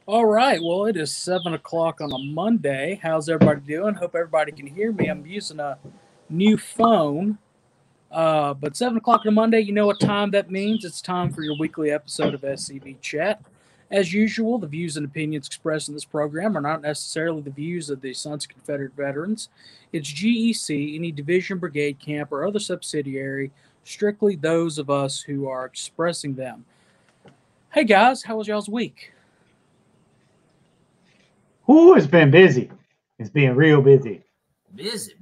All right. Well, it is 7 o'clock on a Monday. How's everybody doing? Hope everybody can hear me. I'm using a new phone. But 7 o'clock on a Monday, you know what time that means? It's time for your weekly episode of SCV Chat. As usual, the views and opinions expressed in this program are not necessarily the views of the Sons of Confederate Veterans. It's GEC, any division, brigade, camp, or other subsidiary, strictly those of us who are expressing them. Hey, guys, how was y'all's week? Ooh, it's been busy. It's been real busy. Busy.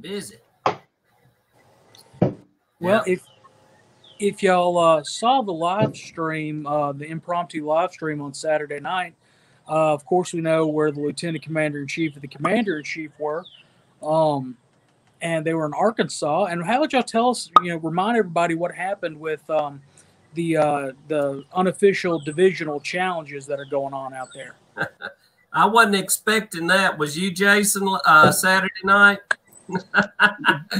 Well, if y'all saw the live stream, the impromptu live stream on Saturday night, of course we know where the Lieutenant Commander-in-Chief and the Commander-in-Chief were, and they were in Arkansas. And how would y'all tell us, remind everybody what happened with the unofficial divisional challenges that are going on out there? I wasn't expecting that. Was you, Jason, Saturday night?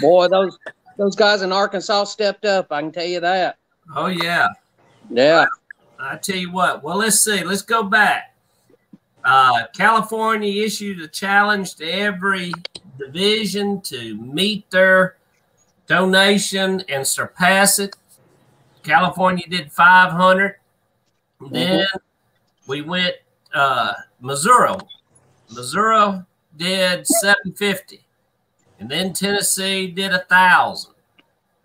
Boy, those guys in Arkansas stepped up. I can tell you that. Oh, yeah. Yeah. I tell you what. Well, let's see. Let's go back. California issued a challenge to every division to meet their donation and surpass it. California did 500. Then we went Missouri. Missouri did 750. And then Tennessee did 1,000.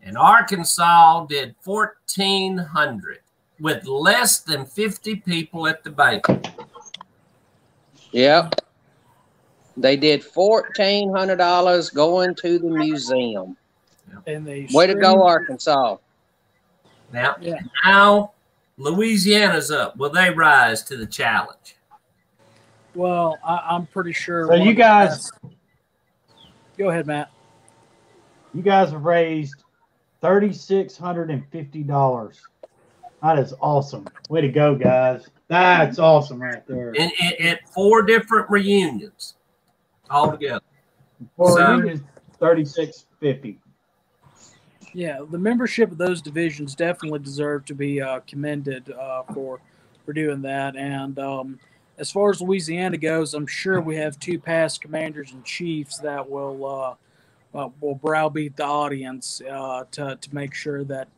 And Arkansas did 1,400 with less than 50 people at the banquet. Yep. They did $1,400 going to the museum. And way to go, Arkansas. Now Louisiana's up. Will they rise to the challenge? Well, I'm pretty sure. So you guys, go ahead, Matt. You guys have raised $3,650. That is awesome. Way to go, guys. That's awesome right there. And at 4 different reunions altogether. 4 reunions, $3,650. Yeah, the membership of those divisions definitely deserve to be commended for doing that. And as far as Louisiana goes, I'm sure we have 2 past commanders and chiefs that will browbeat the audience to make sure that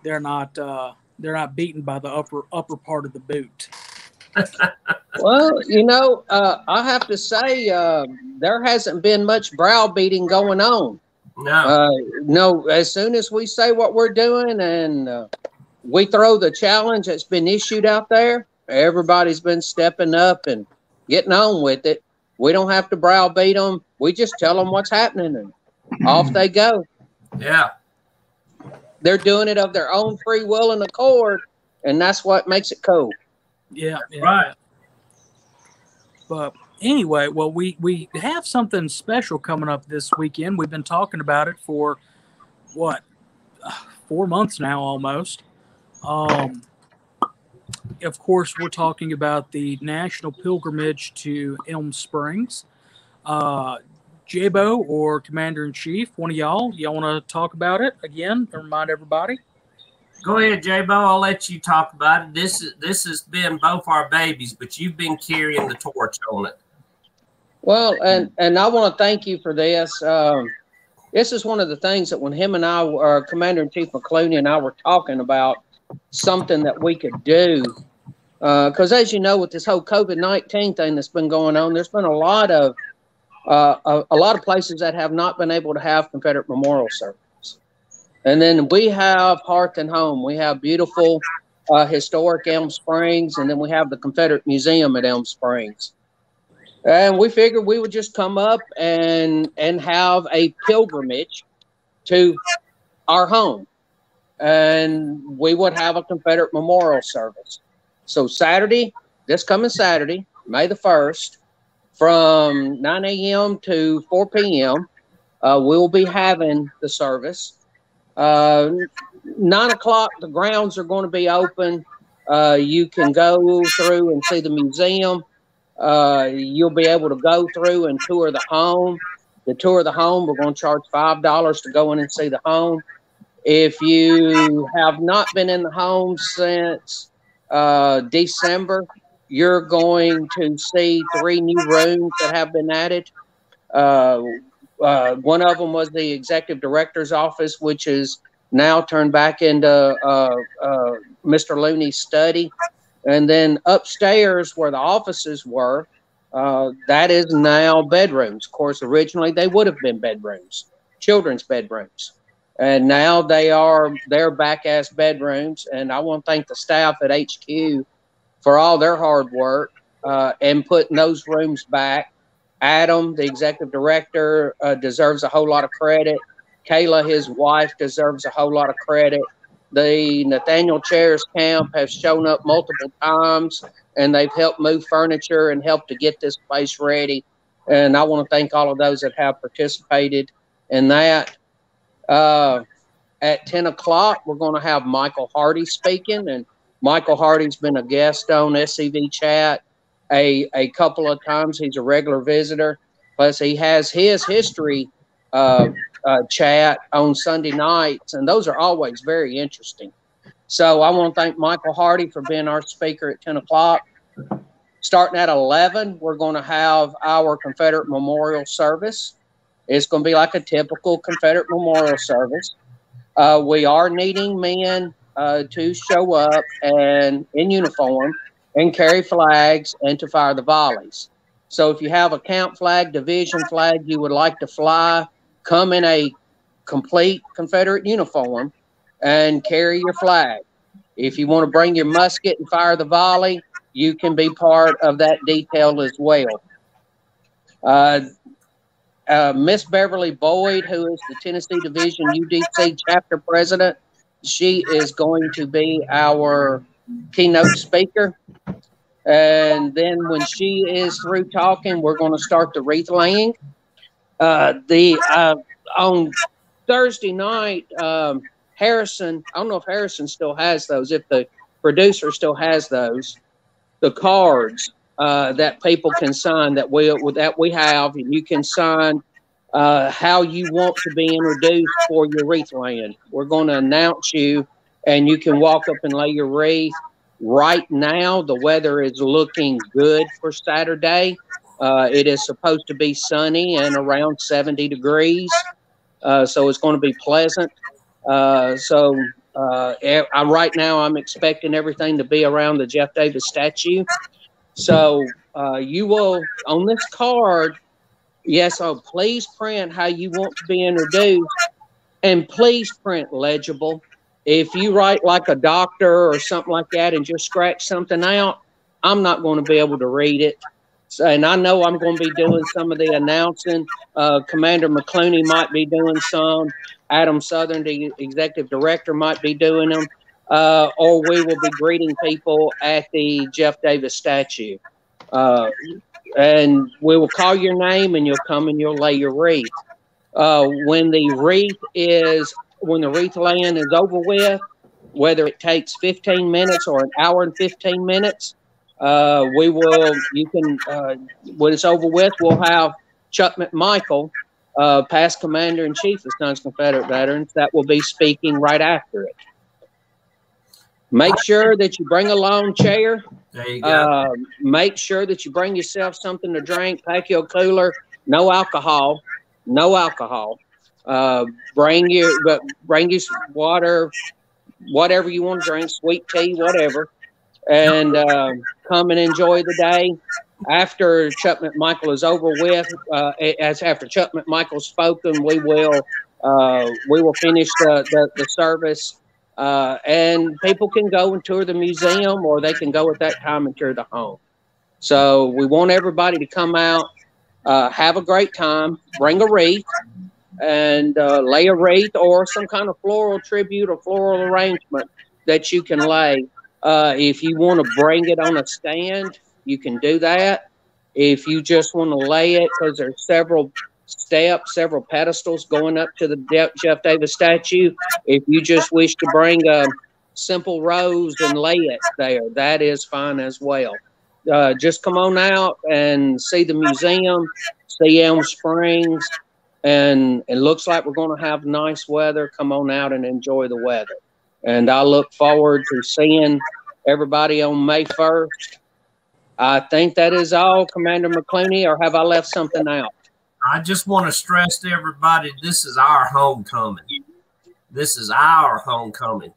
they're not beaten by the upper part of the boot. Well, I have to say there hasn't been much browbeating going on. No. As soon as we say what we're doing and we throw the challenge that's been issued out there, everybody's been stepping up and getting on with it. We don't have to browbeat them. We just tell them what's happening and off they go. Yeah. They're doing it of their own free will and accord, and that's what makes it cool. Yeah. Right. But anyway, well, we have something special coming up this weekend. We've been talking about it for, 4 months now almost. Of course, we're talking about the National Pilgrimage to Elm Springs. Jabo or Commander-in-Chief, one of y'all want to talk about it again and remind everybody? Go ahead, Jabo. I'll let you talk about it. This has been both our babies, but you've been carrying the torch on it. Well, and I want to thank you for this. This is one of the things that when him and I, Commander-in-Chief McClooney and I were talking about something that we could do, because as you know, with this whole COVID-19 thing that's been going on, there's been a lot of places that have not been able to have Confederate memorial service. And then we have Hearth and Home. We have beautiful historic Elm Springs, and then we have the Confederate Museum at Elm Springs. And we figured we would just come up and have a pilgrimage to our home. And we would have a Confederate memorial service. So Saturday, this coming Saturday, May the 1st, from 9 a.m. to 4 p.m., we'll be having the service. 9 o'clock, the grounds are going to be open. You can go through and see the museum. You'll be able to go through and tour the home. The tour of the home, we're going to charge $5 to go in and see the home. If you have not been in the home since December, you're going to see 3 new rooms that have been added. One of them was the executive director's office, which is now turned back into Mr. Looney's study. And then upstairs where the offices were, that is now bedrooms. Of course, originally they would have been bedrooms, children's bedrooms. And now they're back as bedrooms. And I want to thank the staff at HQ for all their hard work and putting those rooms back. Adam, the executive director, deserves a whole lot of credit. Kayla, his wife, deserves a whole lot of credit. The Nathaniel Chairs Camp has shown up multiple times, and they've helped move furniture and helped to get this place ready. And I want to thank all of those that have participated in that. At 10 o'clock, we're going to have Michael Hardy speaking, and Michael Hardy's been a guest on SCV Chat a couple of times. He's a regular visitor. Plus, he has his history chat on Sunday nights, and those are always very interesting. So I want to thank Michael Hardy for being our speaker at 10 o'clock. Starting at 11, we're going to have our Confederate Memorial Service. It's going to be like a typical Confederate Memorial Service. We are needing men to show up and in uniform and carry flags and to fire the volleys. So if you have a camp flag, division flag you would like to fly, come in a complete Confederate uniform and carry your flag. If you want to bring your musket and fire the volley, you can be part of that detail as well. Miss Beverly Boyd, who is the Tennessee Division UDC chapter president, she is going to be our keynote speaker. And then when she is through talking, we're going to start the wreath laying. On Thursday night, Harrison, I don't know if Harrison still has those, if the producer still has those, the cards that people can sign that we have, and you can sign how you want to be introduced for your wreath laying. We're going to announce you, and you can walk up and lay your wreath. Right now, the weather is looking good for Saturday. It is supposed to be sunny and around 70 degrees, so it's going to be pleasant. Right now, I'm expecting everything to be around the Jeff Davis statue. So you will, on this card, yes, please print how you want to be introduced, and please print legible. If you write like a doctor or something like that and just scratch something out, I'm not going to be able to read it. So, and I know I'm going to be doing some of the announcing. Commander McClooney might be doing some. Adam Southern, the executive director, might be doing them. Or we will be greeting people at the Jeff Davis statue. And we will call your name, and you'll come and you'll lay your wreath. When the wreath laying is over with, whether it takes 15 minutes or an hour and 15 minutes, when it's over with, we'll have Chuck McMichael, past Commander-in-Chief of Sons Confederate Veterans, that will be speaking right after it. Make sure that you bring a lawn chair. There you go. Make sure that you bring yourself something to drink, pack your cooler, no alcohol, no alcohol. Bring you water, whatever you want to drink, sweet tea, whatever, and come and enjoy the day. After Chuck McMichael is over with, after Chuck McMichael's spoken, we will finish the service, and people can go and tour the museum, or they can go at that time and tour the home. So we want everybody to come out, have a great time, bring a wreath, and lay a wreath or some kind of floral tribute or floral arrangement that you can lay. If you want to bring it on a stand, you can do that. If you just want to lay it, because there's several steps, several pedestals going up to the Jeff Davis statue. If you just wish to bring a simple rose and lay it there, that is fine as well. Just come on out and see the museum, see Elm Springs, and it looks like we're going to have nice weather. Come on out and enjoy the weather. And I look forward to seeing everybody on May 1st. I think that is all, Commander McClooney, or have I left something out? I just want to stress to everybody, this is our homecoming. This is our homecoming.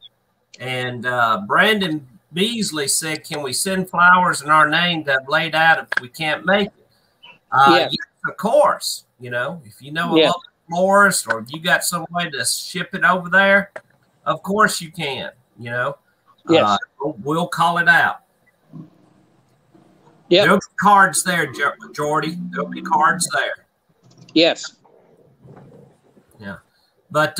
And Brandon Beasley said, can we send flowers in our name that laid out if we can't make it? Yes, of course. You know, if you know a local florist, or if you got some way to ship it over there, of course you can, you know. Yes. We'll call it out. Yeah. There'll be cards there, Jordy. There'll be cards there. Yes. Yeah. But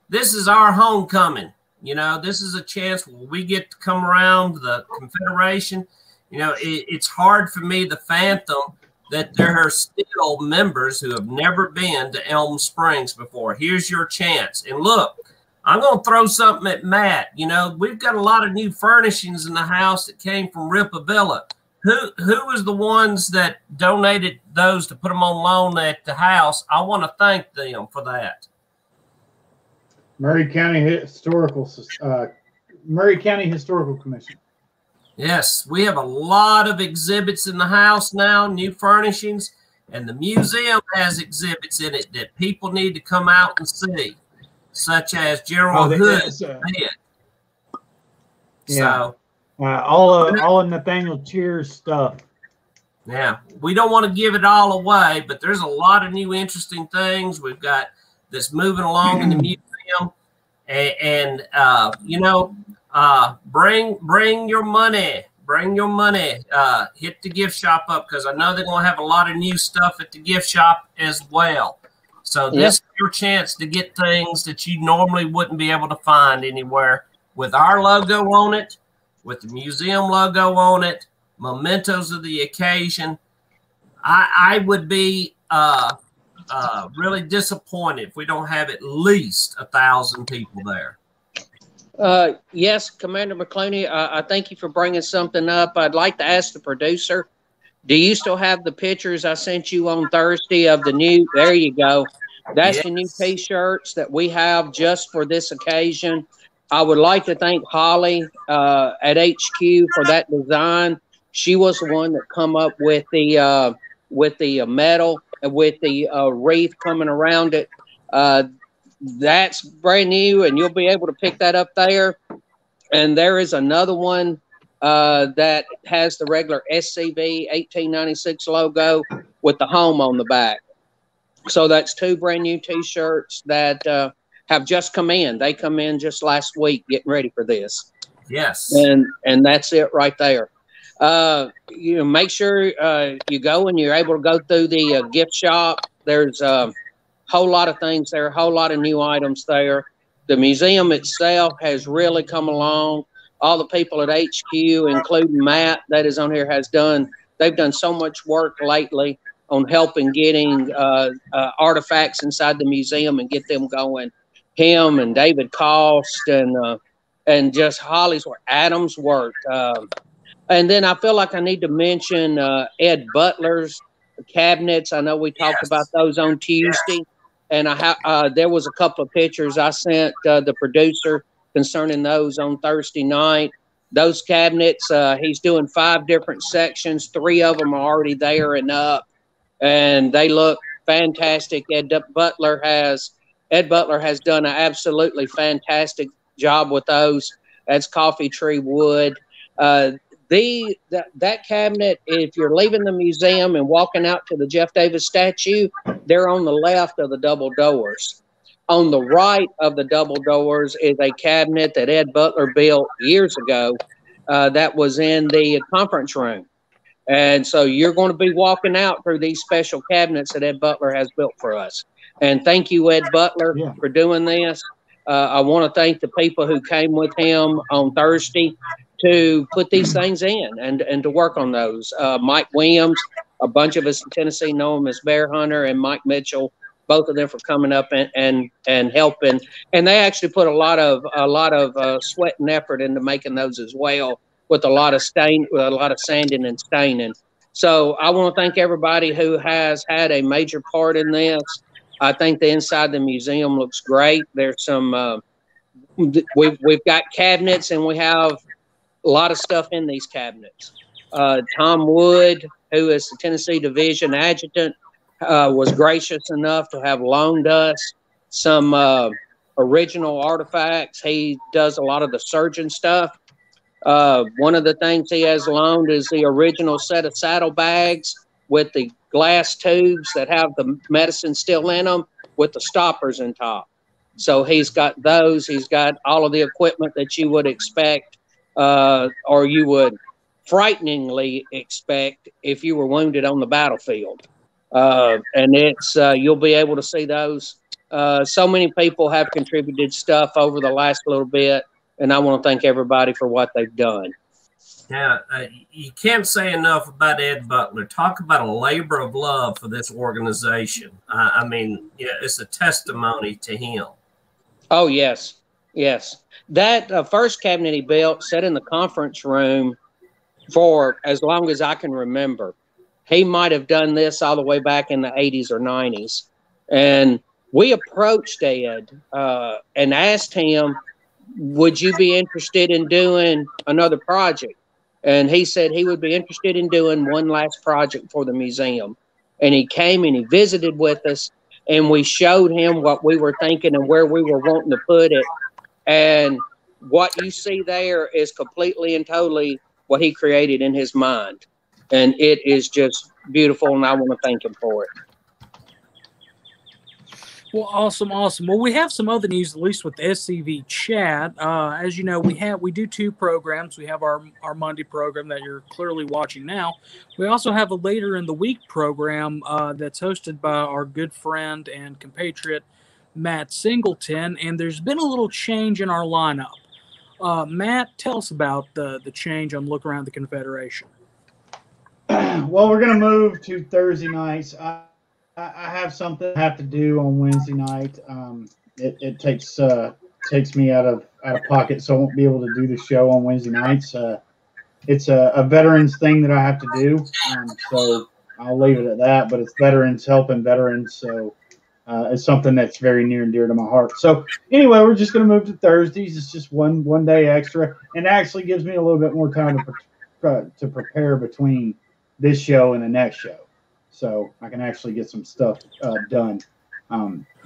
this is our homecoming. You know, this is a chance where we get to come around the Confederation. You know, it's hard for me to fathom that there are still members who have never been to Elm Springs before. Here's your chance. And look, I'm going to throw something at Matt. You know, we've got a lot of new furnishings in the house that came from Ripavilla. Who was the ones that donated those to put them on loan at the house? I want to thank them for that. Murray County Historical Commission. Yes, we have a lot of exhibits in the house now, new furnishings, and the museum has exhibits in it that people need to come out and see, such as General Hood's bed. Yeah. So all of Nathaniel Cheer's stuff. Yeah, we don't want to give it all away, but there's a lot of new interesting things we've got that's moving along in the museum, and you know, bring your money. Bring your money. Hit the gift shop up, because I know they're going to have a lot of new stuff at the gift shop as well. So this is your chance to get things that you normally wouldn't be able to find anywhere, with our logo on it, with the museum logo on it, mementos of the occasion. I would be really disappointed if we don't have at least 1,000 people there. Yes, Commander McClooney, I thank you for bringing something up. I'd like to ask the producer, do you still have the pictures I sent you on Thursday of the new, there you go. That's the new T-shirts that we have just for this occasion. I would like to thank Holly at HQ for that design. She was the one that come up with the medal and with the wreath coming around it. That's brand new, and you'll be able to pick that up there. And there is another one that has the regular SCV 1896 logo with the home on the back. So that's 2 brand new T-shirts that have just come in. They come in just last week, getting ready for this. Yes. And that's it right there. You know, make sure you go and you're able to go through the gift shop. There's a whole lot of things there, a whole lot of new items there. The museum itself has really come along. All the people at HQ, including Matt that is on here, they've done so much work lately on helping getting artifacts inside the museum and get them going. Him and David Cost and just Holly's work, Adam's work. And then I feel like I need to mention Ed Butler's cabinets. I know we talked about those on Tuesday, and there was a couple of pictures I sent the producer concerning those on Thursday night. Those cabinets, he's doing 5 different sections. 3 of them are already there and up, and they look fantastic. Ed Butler has done an absolutely fantastic job with those. That's coffee tree wood. That cabinet, if you're leaving the museum and walking out to the Jeff Davis statue, they're on the left of the double doors. On the right of the double doors is a cabinet that Ed Butler built years ago that was in the conference room. And so you're going to be walking out through these special cabinets that Ed Butler has built for us. And thank you, Ed Butler, for doing this. I want to thank the people who came with him on Thursday to put these things in and to work on those. Mike Williams, a bunch of us in Tennessee know him as Bear Hunter, and Mike Mitchell, both of them for coming up and helping. And they actually put a lot of sweat and effort into making those as well, with a lot of sanding and staining. So I want to thank everybody who has had a major part in this. I think the inside of the museum looks great. There's some we've got cabinets, and we have a lot of stuff in these cabinets. Tom Wood, who is the Tennessee Division Adjutant, was gracious enough to have loaned us some original artifacts. He does a lot of the surgeon stuff. One of the things he has loaned is the original set of saddlebags with the glass tubes that have the medicine still in them with the stoppers in top. So he's got those. He's got all of the equipment that you would expect, or you would frighteningly expect if you were wounded on the battlefield. And it's you'll be able to see those. So many people have contributed stuff over the last little bit, and I want to thank everybody for what they've done. Yeah, you can't say enough about Ed Butler. Talk about a labor of love for this organization. I mean, yeah, it's a testimony to him. Oh, yes. Yes. That first cabinet he built sat in the conference room for as long as I can remember. He might have done this all the way back in the 80s or 90s. And we approached Ed and asked him, would you be interested in doing another project? And he said he would be interested in doing one last project for the museum. And he came and he visited with us, and we showed him what we were thinking and where we were wanting to put it. And what you see there is completely and totally what he created in his mind. And it is just beautiful, and I want to thank him for it. Well, awesome. Well, we have some other news, at least with the SCV chat. As you know, we do two programs. We have our Monday program that you're clearly watching now. We also have a later in the week program that's hosted by our good friend and compatriot Matt Singleton, and there's been a little change in our lineup. Matt, tell us about the change on Look Around the Confederation. Well, we're going to move to Thursday nights. I have something I have to do on Wednesday night. It takes me out of pocket, so I won't be able to do the show on Wednesday nights. It's a veterans thing that I have to do, so I'll leave it at that. But it's veterans helping veterans, so it's something that's very near and dear to my heart. So anyway, we're just going to move to Thursdays. It's just one day extra, and it actually gives me a little bit more time to prepare between this show and the next show. So I can actually get some stuff done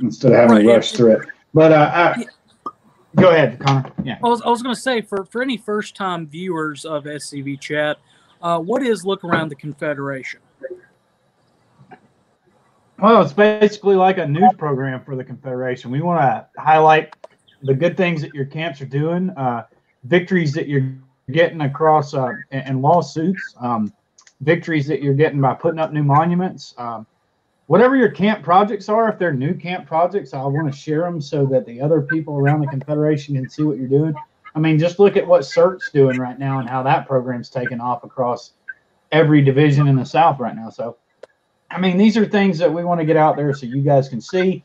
instead of having to rush through it. But go ahead, Connor. Yeah. I was going to say, for any first-time viewers of SCV Chat, what is Look Around the Confederation? Well, it's basically like a news program for the Confederation. We want to highlight the good things that your camps are doing, victories that you're getting across and lawsuits, victories that you're getting by putting up new monuments. Whatever your camp projects are, if they're new camp projects, I want to share them so that the other people around the Confederation can see what you're doing. I mean, just look at what CERT's doing right now and how that program's taken off across every division in the South right now. So, I mean, these are things that we want to get out there so you guys can see.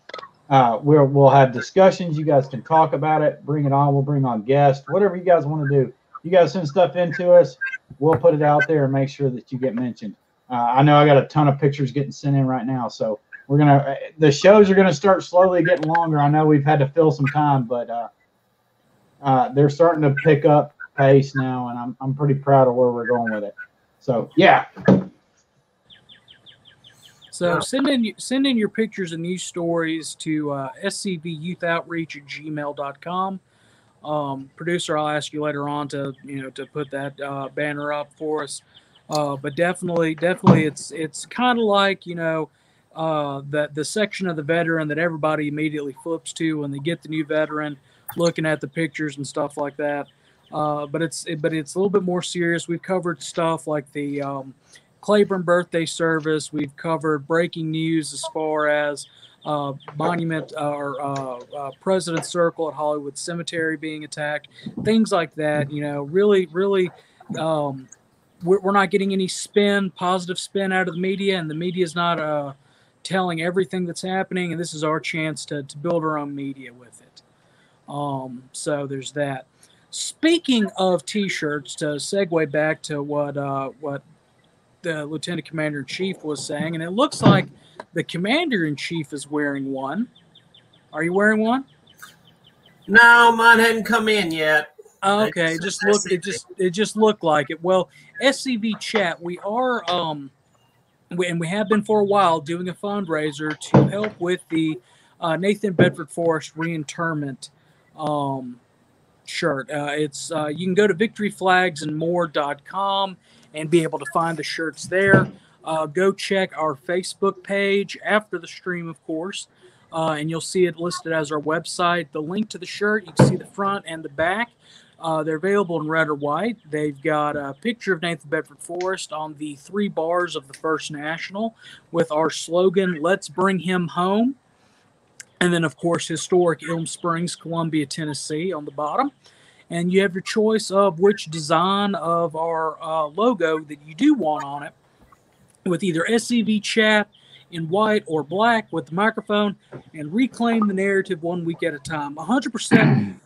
We'll have discussions. You guys can talk about it. Bring it on. We'll bring on guests. Whatever you guys want to do. You guys send stuff into us. We'll put it out there and make sure that you get mentioned. I know I got a ton of pictures getting sent in right now, so the shows are gonna start slowly getting longer. I know we've had to fill some time, but they're starting to pick up pace now, and I'm pretty proud of where we're going with it. So yeah. So send in your pictures and news stories to scvyouthOutreach@gmail.com. Producer, I'll ask you later on to put that banner up for us. But definitely, it's kind of like the section of the veteran that everybody immediately flips to when they get the new veteran, looking at the pictures and stuff like that. But it's a little bit more serious. We've covered stuff like the Claiborne birthday service. We've covered breaking news as far as Monument or President's Circle at Hollywood Cemetery being attacked, things like that. You know, really, we're not getting any positive spin out of the media, and the media is not telling everything that's happening, and this is our chance to build our own media with it. So there's that. Speaking of T-shirts, to segue back to what the Lieutenant Commander-in-Chief was saying, and it looks like the Commander-in-Chief is wearing one. Are you wearing one? No, mine hadn't come in yet. Okay, it just looked like it. Well, SCV chat, we are and we have been for a while doing a fundraiser to help with the Nathan Bedford Forrest reinterment shirt. It's you can go to victoryflagsandmore.com and be able to find the shirts there. Go check our Facebook page after the stream, of course, and you'll see it listed as our website. The link to the shirt, you can see the front and the back. They're available in red or white. They've got a picture of Nathan Bedford Forrest on the 3 bars of the First National with our slogan, "Let's Bring Him Home." And then, of course, historic Elm Springs, Columbia, Tennessee on the bottom. And you have your choice of which design of our logo that you do want on it, with either SCV chat in white or black with the microphone, and reclaim the narrative 1 week at a time. 100%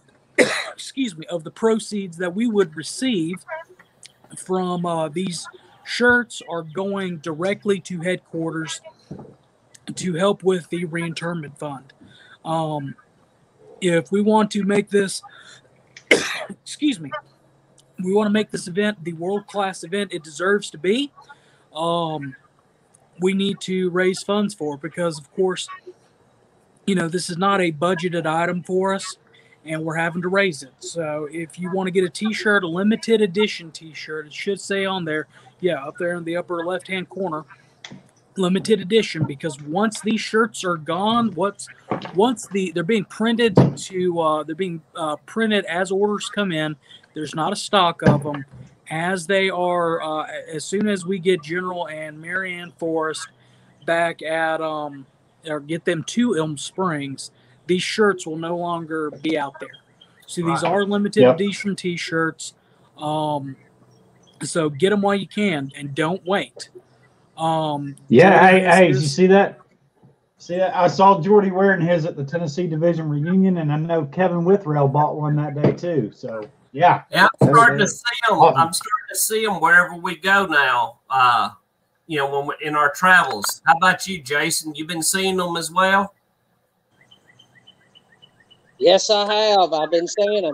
excuse me, of the proceeds that we would receive from these shirts are going directly to headquarters to help with the reinterment fund. If we want to make this, excuse me, we want to make this event the world-class event it deserves to be, we need to raise funds for it because, of course, you know, this is not a budgeted item for us, and we're having to raise it. So if you want to get a T-shirt, a limited edition T-shirt, it should say on there, yeah, up there in the upper left-hand corner, limited edition, because once these shirts are gone, they're being printed printed as orders come in. There's not a stock of them. As they are, as soon as we get General and Marianne Forrest back at or get them to Elm Springs, these shirts will no longer be out there. So these are limited edition T-shirts. So get them while you can and don't wait. Hey, did you see that? See that? I saw Jordy wearing his at the Tennessee Division reunion, and I know Kevin Withrell bought one that day too. So yeah, I'm starting to see them. Awesome. I'm starting to see them wherever we go now. You know, when we're in our travels. How about you, Jason? You've been seeing them as well? Yes, I have. I've been seeing them.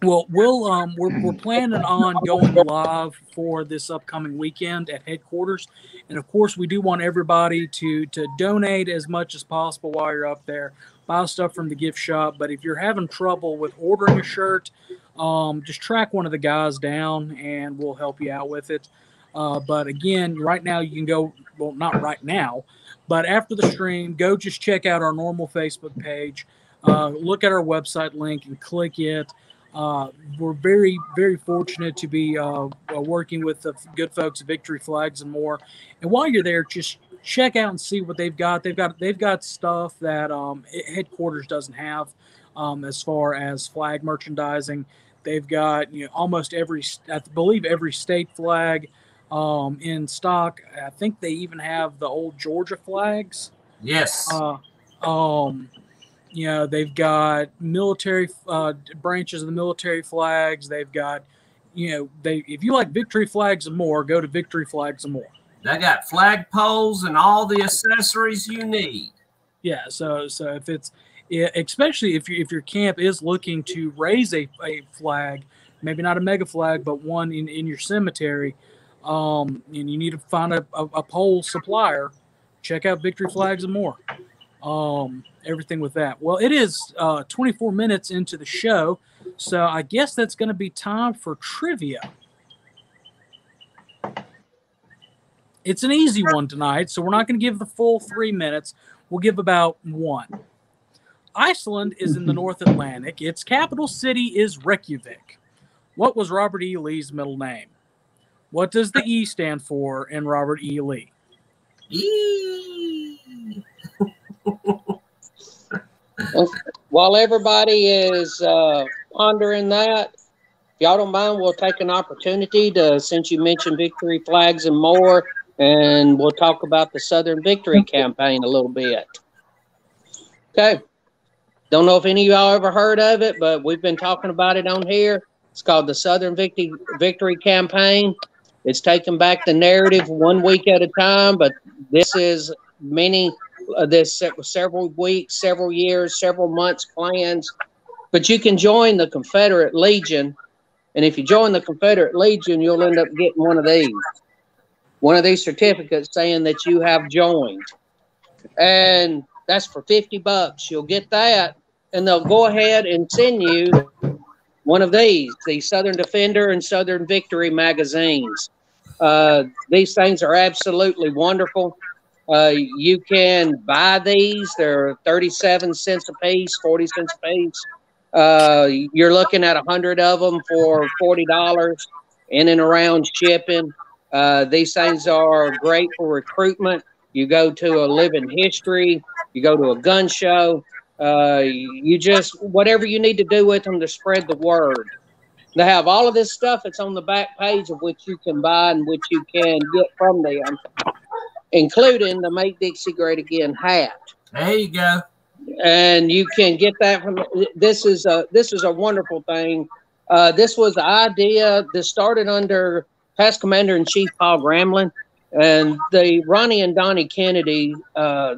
Well, we're planning on going live for this upcoming weekend at headquarters, and of course, we do want everybody to donate as much as possible while you're up there. Buy stuff from the gift shop, but if you're having trouble with ordering a shirt, just track one of the guys down, and we'll help you out with it. But again, right now you can go. Well, not right now, but after the stream, go just check out our normal Facebook page. Look at our website link and click it. We're very, very fortunate to be working with the good folks at Victory Flags and More. And while you're there, just check out and see what they've got. They've got stuff that headquarters doesn't have as far as flag merchandising. They've got almost every, I believe every state flag in stock. I think they even have the old Georgia flags. Yes. They've got military branches of the military flags. They've got, if you like Victory Flags and More, go to Victory Flags and More. They got flag poles and all the accessories you need. Yeah. So if it's, especially if your camp is looking to raise a flag, maybe not a mega flag, but one in your cemetery, and you need to find a pole supplier, check out Victory Flags and More. Everything with that. Well, it is 24 minutes into the show, so I guess that's going to be time for trivia. It's an easy one tonight, so we're not going to give the full 3 minutes. We'll give about 1. Iceland is in the North Atlantic. Its capital city is Reykjavik. What was Robert E. Lee's middle name? What does the E stand for in Robert E. Lee? While everybody is pondering that, if y'all don't mind, we'll take an opportunity to, since you mentioned victory flags and more, and we'll talk about the Southern Victory Campaign a little bit. Okay. Don't know if any of y'all ever heard of it, but we've been talking about it on here. It's called the Southern Victory Campaign. It's taking back the narrative 1 week at a time, but this is several weeks, several years, several months plans. But you can join the Confederate Legion, and if you join the Confederate Legion, you'll end up getting one of these certificates saying that you have joined, and that's for $50. You'll get that, and they'll go ahead and send you one of these, the Southern Defender and Southern Victory magazines. These things are absolutely wonderful. You can buy these. They're 37 cents a piece, 40 cents a piece. You're looking at 100 of them for $40 in and around shipping. These things are great for recruitment. You go to a living history, you go to a gun show, you just, whatever you need to do with them to spread the word. They have all of this stuff. It's on the back page of which you can buy and which you can get from them, including the Make Dixie Great Again hat. There you go. And you can get that from, this is a wonderful thing. This was the idea that started under past Commander-in-Chief Paul Gramlin, and the Ronnie and Donnie Kennedy,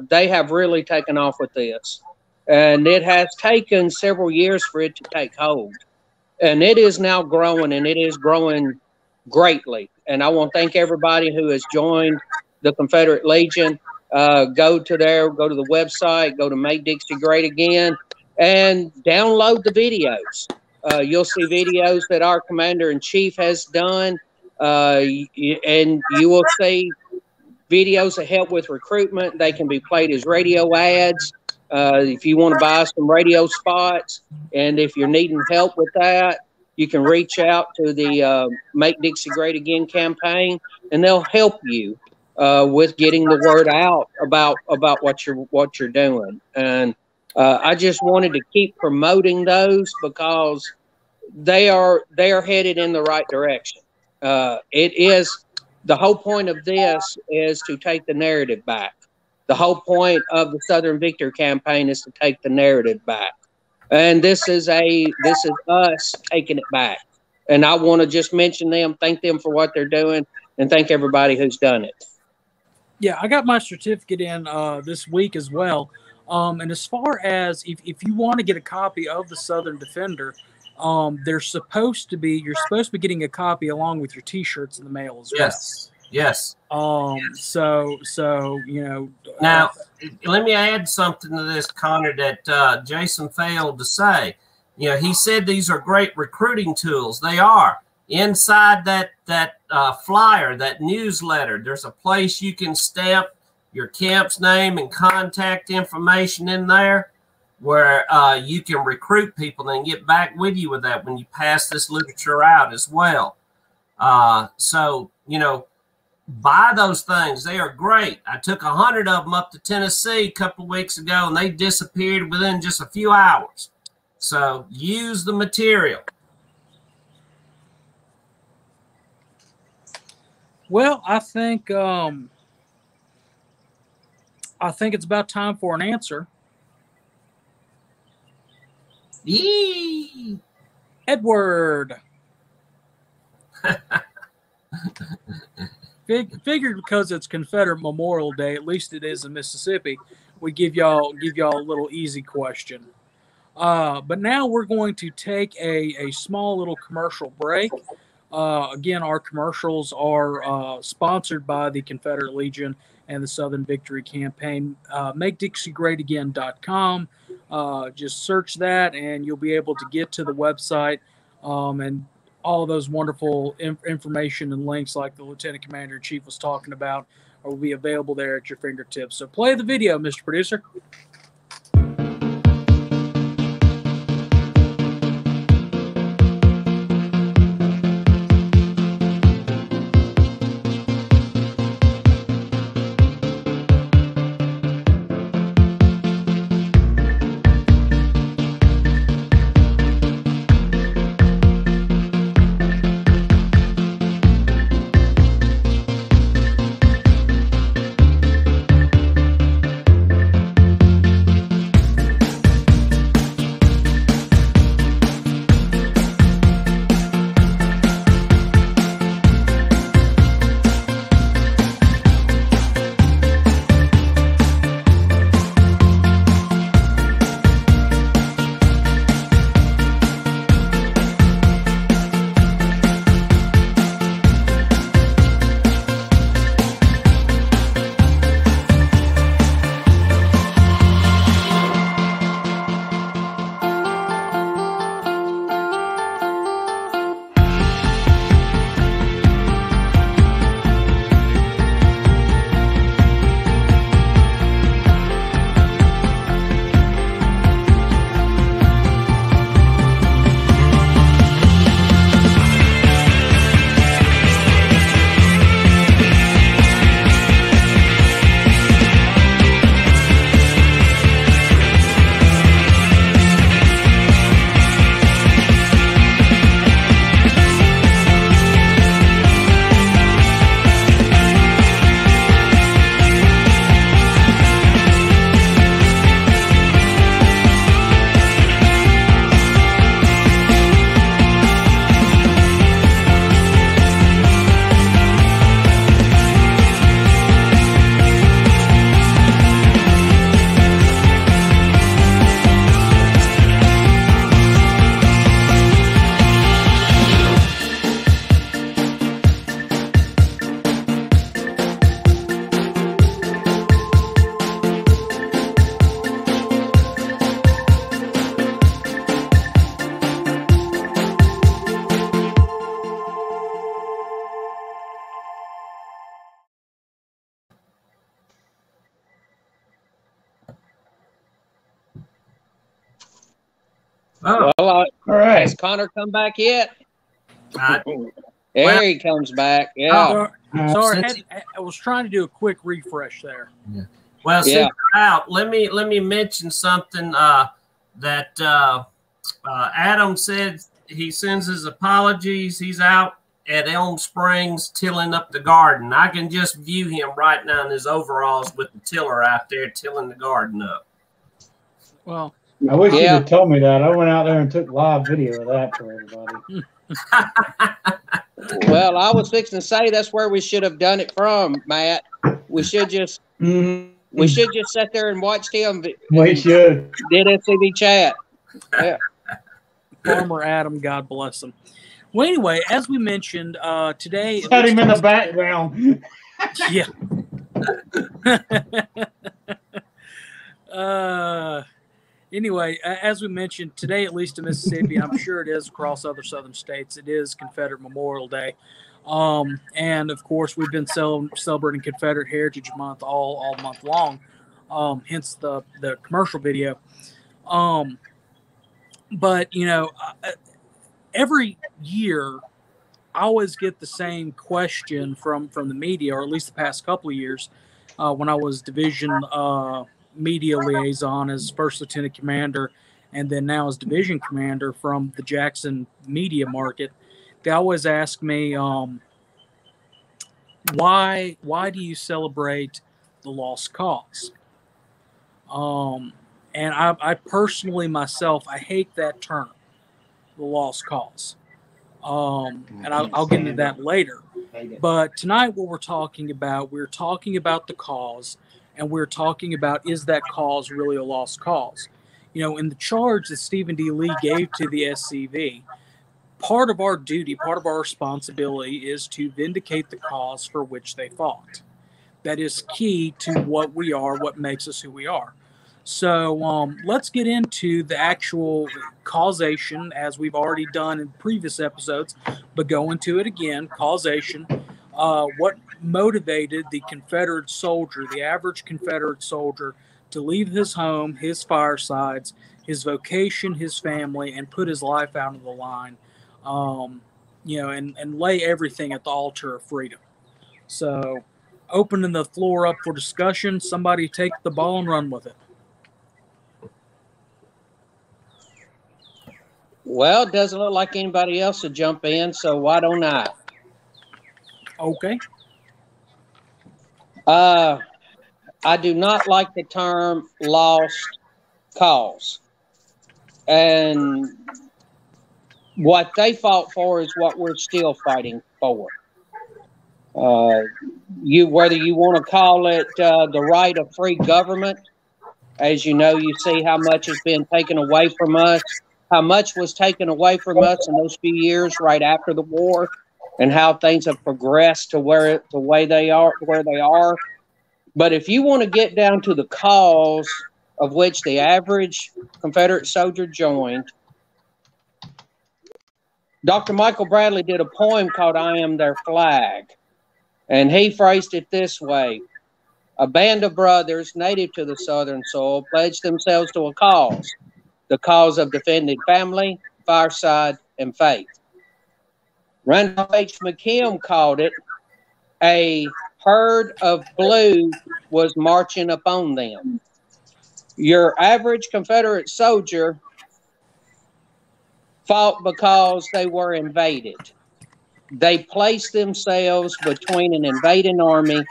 they have really taken off with this. And it has taken several years for it to take hold. And it is now growing, and it is growing greatly. And I want to thank everybody who has joined the Confederate Legion. Go to the website, go to Make Dixie Great Again, and download the videos. You'll see videos that our Commander-in-Chief has done, and you will see videos that help with recruitment. They can be played as radio ads. If you want to buy some radio spots, and if you're needing help with that, you can reach out to the Make Dixie Great Again campaign, and they'll help you with getting the word out about what you're doing. And I just wanted to keep promoting those because they are headed in the right direction. It is, the whole point of this is to take the narrative back. The whole point of the Southern Victory Campaign is to take the narrative back. And this is us taking it back. And I want to just mention them, thank them for what they're doing, and thank everybody who's done it. Yeah, I got my certificate in this week as well. And as far as if you want to get a copy of the Southern Defender, you're supposed to be getting a copy along with your T-shirts in the mail as well. Yes. So you know. Now, let me add something to this, Connor, that Jason failed to say. You know, he said these are great recruiting tools. They are. Inside that flyer, that newsletter, there's a place you can stamp your camp's name and contact information in there, where you can recruit people and get back with you with that when you pass this literature out as well. So, you know, buy those things. They are great. I took 100 of them up to Tennessee a couple of weeks ago, and they disappeared within just a few hours. So use the material. Well, I think it's about time for an answer. Yee! Edward. Figured because it's Confederate Memorial Day, at least it is in Mississippi, we give y'all a little easy question. But now we're going to take a small little commercial break. Again, our commercials are sponsored by the Confederate Legion and the Southern Victory Campaign. MakeDixieGreatAgain.com. Just search that, and you'll be able to get to the website and all those wonderful information and links like the Lieutenant Commander in Chief was talking about will be available there at your fingertips. So play the video, Mr. Producer. Oh, Well, All right. has Connor come back yet? I- There he comes back. Yeah. Sorry, since- I was trying to do a quick refresh there. well, since Yeah. you're out, let me mention something that Adam said. He sends his apologies. He's out at Elm Springs tilling up the garden. I can just view him right now in his overalls with the tiller out there tilling the garden up. Well, I wish you'd Yeah. have told me that. I went out there and took live video of that for everybody. Well, I was fixing to say that's where we should have done it from, Matt. We should just sit there and watch him. We should. Did SCV chat. Yeah. Farmer Adam, God bless him. Well, anyway, as we mentioned, today. Had him in the background. Yeah. Anyway, as we mentioned, today, at least in Mississippi, I'm sure it is across other southern states, it is Confederate Memorial Day. And, of course, we've been celebrating Confederate Heritage Month all month long, hence the commercial video. But, you know, every year I always get the same question from the media, or at least the past couple of years, when I was division media liaison as first lieutenant commander, and then now as division commander from the Jackson media market. They always ask me, why do you celebrate the lost cause? And I personally myself, I hate that term, the lost cause. And I'll get into that later. But tonight, what we're talking about the cause, and we're talking about, is that cause really a lost cause? You know, in the charge that Stephen D. Lee gave to the SCV, part of our duty, part of our responsibility is to vindicate the cause for which they fought. That is key to what we are, what makes us who we are. So let's get into the actual causation, as we've already done in previous episodes, but go into it again. Causation, what motivated the Confederate soldier, the average Confederate soldier, to leave his home, his firesides, his vocation, his family, and put his life out on the line, you know, and lay everything at the altar of freedom. So opening the floor up for discussion, somebody take the ball and run with it. Well, it doesn't look like anybody else to jump in, so why don't I? Okay. I do not like the term lost cause. And what they fought for is what we're still fighting for. Whether you want to call it the right of free government, as you know, you see how much has been taken away from us, how much was taken away from us in those few years right after the war, and how things have progressed to where they are. But if you want to get down to the cause of which the average Confederate soldier joined, Dr. Michael Bradley did a poem called "I Am Their Flag," and he phrased it this way: a band of brothers native to the southern soil pledged themselves to a cause, the cause of defending family, fireside, and faith. Randolph H. McKim called it a herd of blue was marching upon them. Your average Confederate soldier fought because they were invaded. They placed themselves between an invading army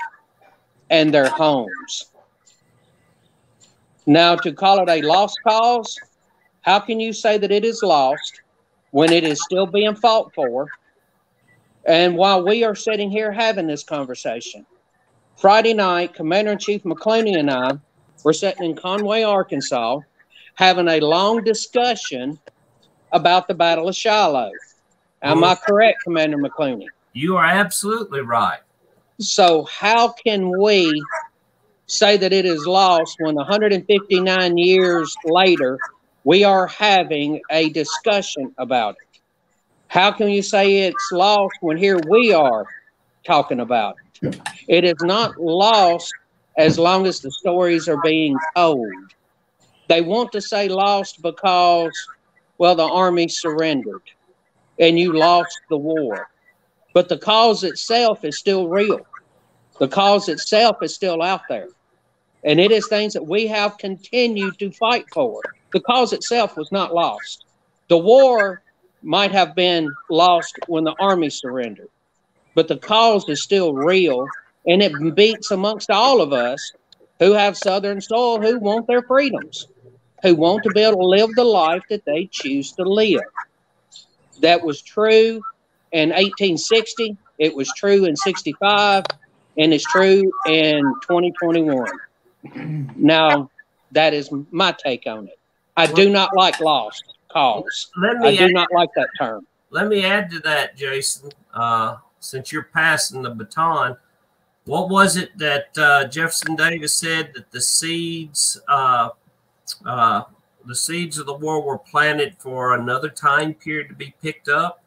and their homes. Now, to call it a lost cause, how can you say that it is lost when it is still being fought for? And while we are sitting here having this conversation, Friday night, Commander-in-Chief McClooney and I were sitting in Conway, Arkansas, having a long discussion about the Battle of Shiloh. Am I correct, Commander McClooney? You are absolutely right. So how can we say that it is lost when 159 years later, we are having a discussion about it? How can you say it's lost when here we are talking about it? It is not lost as long as the stories are being told. They want to say lost because, Well, the Army surrendered and you lost the war. But the cause itself is still real. The cause itself is still out there. And it is things that we have continued to fight for. The cause itself was not lost. The war might have been lost when the Army surrendered, but the cause is still real, and it beats amongst all of us who have Southern soul, who want their freedoms, who want to be able to live the life that they choose to live. That was true in 1860, it was true in 65, and it's true in 2021. Now, that is my take on it. I do not like lost cause. I do not like that term. Let me add to that, Jason. Since you're passing the baton, what was it that Jefferson Davis said that the seeds of the war were planted for another time period to be picked up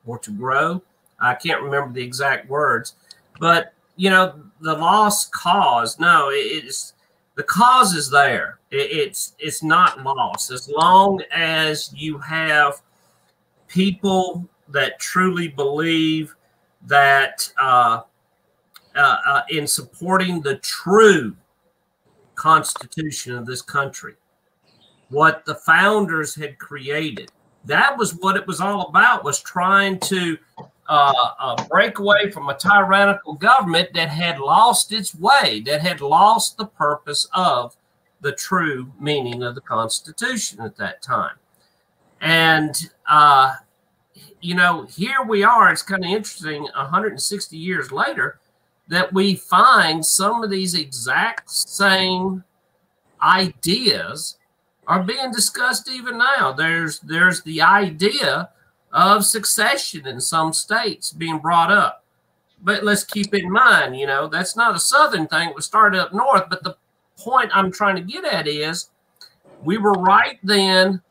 or to grow? I can't remember the exact words, but you know, the lost cause. No, it's the cause is there. It's not lost as long as you have people that truly believe that in supporting the true Constitution of this country, what the founders had created. That was what it was all about, was trying to break away from a tyrannical government that had lost its way, that had lost the purpose of the true meaning of the Constitution at that time. And, you know, here we are. It's kind of interesting, 160 years later, that we find some of these exact same ideas are being discussed even now. There's the idea of succession in some states being brought up. But let's keep in mind, you know, that's not a Southern thing. It was started up north. But the point I'm trying to get at is we were right then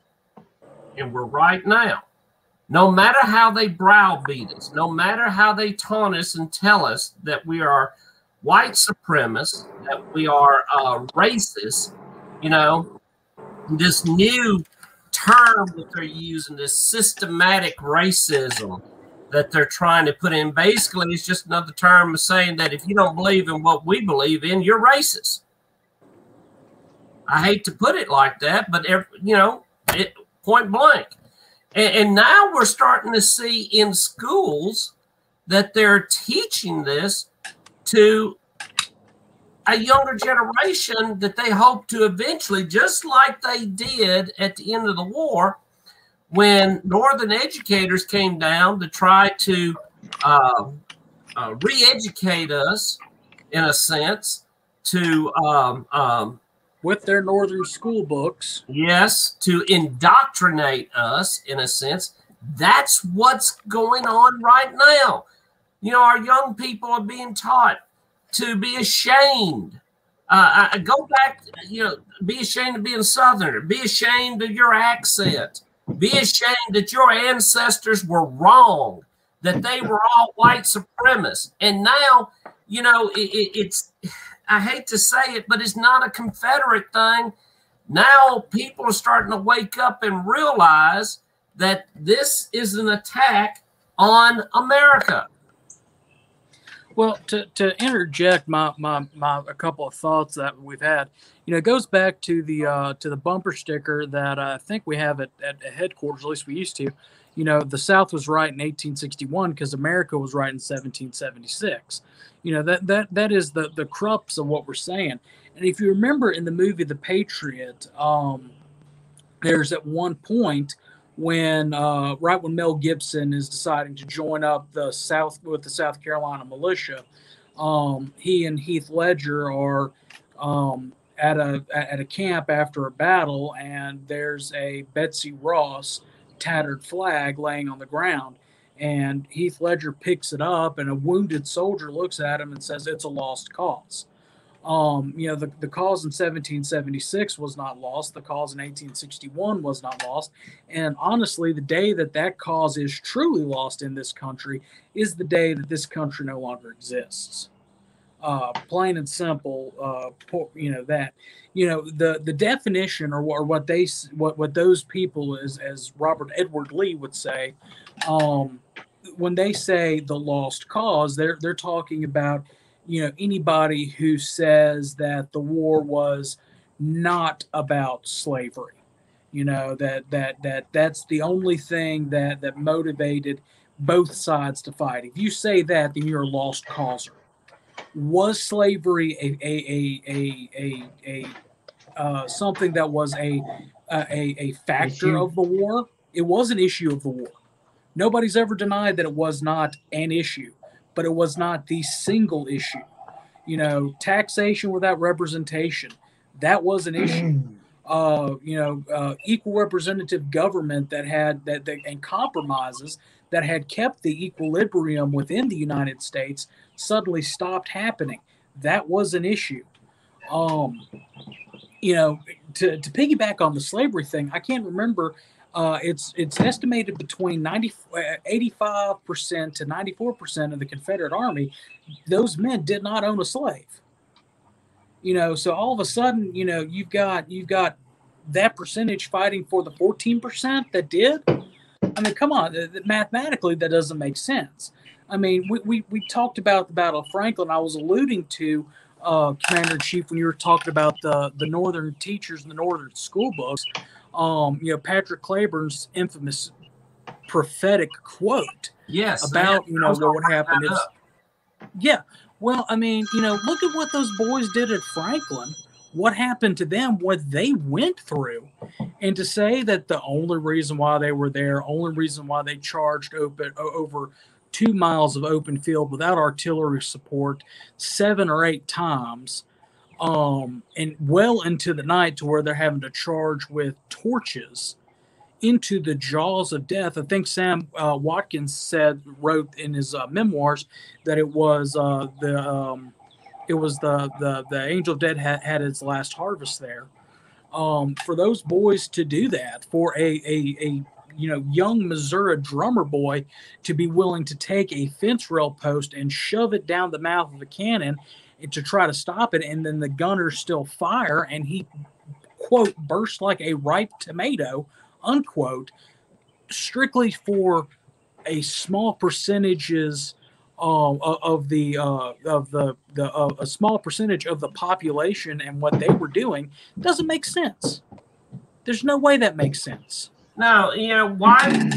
and we're right now. No matter how they browbeat us, no matter how they taunt us and tell us that we are white supremacists, that we are racist, you know, this new term that they're using, this systematic racism that they're trying to put in, basically it's just another term of saying that if you don't believe in what we believe in, you're racist. I hate to put it like that, but you know, point blank. And now we're starting to see in schools that they're teaching this to a younger generation that they hope to eventually, just like they did at the end of the war, when Northern educators came down to try to re-educate us, in a sense, to with their Northern school books. Yes, to indoctrinate us, in a sense. That's what's going on right now. You know, our young people are being taught to be ashamed. Go back, you know, be ashamed of being Southerner. Be ashamed of your accent. Be ashamed that your ancestors were wrong, that they were all white supremacists. And now, you know, it's, I hate to say it, but it's not a Confederate thing. Now people are starting to wake up and realize that this is an attack on America. Well, to interject my a couple of thoughts that we've had, you know, it goes back to the bumper sticker that I think we have at headquarters, at least we used to. You know, the South was right in 1861 because America was right in 1776. You know, that is the crux of what we're saying. And if you remember in the movie The Patriot, there's at one point when right when Mel Gibson is deciding to join up the South with the South Carolina militia, he and Heath Ledger are at a camp after a battle, and there's a Betsy Ross tattered flag laying on the ground, and Heath Ledger picks it up, and a wounded soldier looks at him and says, "It's a lost cause." You know, the cause in 1776 was not lost. The cause in 1861 was not lost. And honestly, the day that cause is truly lost in this country is the day that this country no longer exists. Plain and simple. That the definition or what those people as Robert Edward Lee would say, when they say the lost cause, they're talking about anybody who says that the war was not about slavery. That's the only thing that motivated both sides to fight. If you say that, then you're a lost causer. Was slavery a something that was a factor of the war? It was an issue of the war. Nobody's ever denied that it was not an issue, but it was not the single issue. Taxation without representation, that was an issue. Equal representative government that had and compromises that had kept the equilibrium within the United States suddenly stopped happening. That was an issue. To piggyback on the slavery thing, I can't remember. It's estimated between 85% to 94% of the Confederate Army, those men did not own a slave. So all of a sudden, you've got that percentage fighting for the 14% that did. I mean, come on, mathematically that doesn't make sense. I mean, we talked about the Battle of Franklin. I was alluding to Commander in Chief when you were talking about the Northern teachers and the Northern school books. Patrick Claiborne's infamous prophetic quote. Yes, about what happened. Yeah. Well, I mean, look at what those boys did at Franklin. What happened to them, what they went through. And to say that the only reason why they were there, only reason why they charged over 2 miles of open field without artillery support 7 or 8 times, and well into the night to where they're having to charge with torches into the jaws of death. I think Sam Watkins wrote in his memoirs that it was the Angel of Death had its last harvest there. For those boys to do that, for a young Missouri drummer boy to be willing to take a fence rail post and shove it down the mouth of a cannon to try to stop it, and then the gunners still fire, and he, quote, burst like a ripe tomato, unquote, strictly for a small percentages of a small percentage of the population and what they were doing doesn't make sense. There's no way that makes sense. No, why?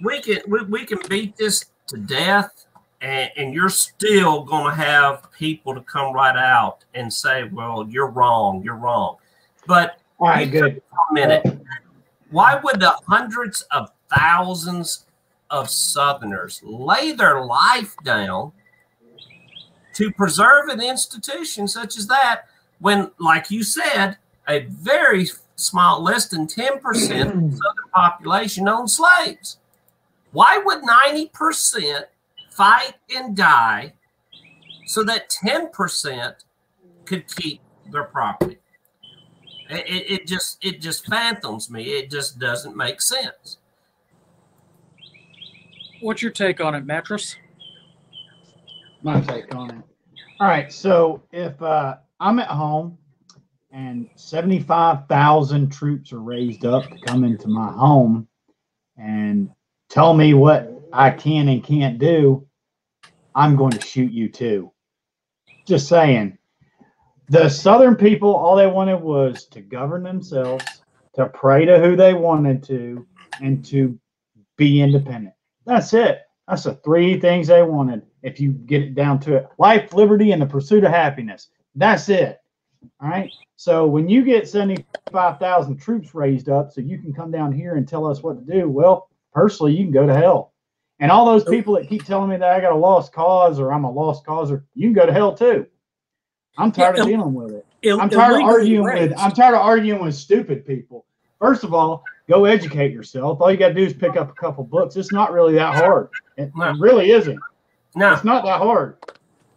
We can beat this to death, and you're still going to have people to come right out and say, "Well, you're wrong. You're wrong." But all right, good. A minute. Why would the hundreds of thousands of Southerners lay their life down to preserve an institution such as that when, like you said, a very small, less than 10% of the Southern population owned slaves? Why would 90% fight and die so that 10% could keep their property? It just phantoms me. It just doesn't make sense. What's your take on it, Mattress? My take on it. All right. So if I'm at home and 75,000 troops are raised up to come into my home and tell me what I can and can't do, I'm going to shoot you too. Just saying. The Southern people, all they wanted was to govern themselves, to pray to who they wanted to, and to be independent. That's it. That's the 3 things they wanted. If you get it down to it, life, liberty, and the pursuit of happiness. That's it. All right. So when you get 75,000 troops raised up so you can come down here and tell us what to do, well, personally, you can go to hell. And all those people that keep telling me that I got a lost cause or I'm a lost causer, you can go to hell too. I'm tired of dealing with it. I'm tired of arguing with stupid people. First of all, go educate yourself. All you got to do is pick up a couple books. It's not really that hard. It really isn't. No, it's not that hard.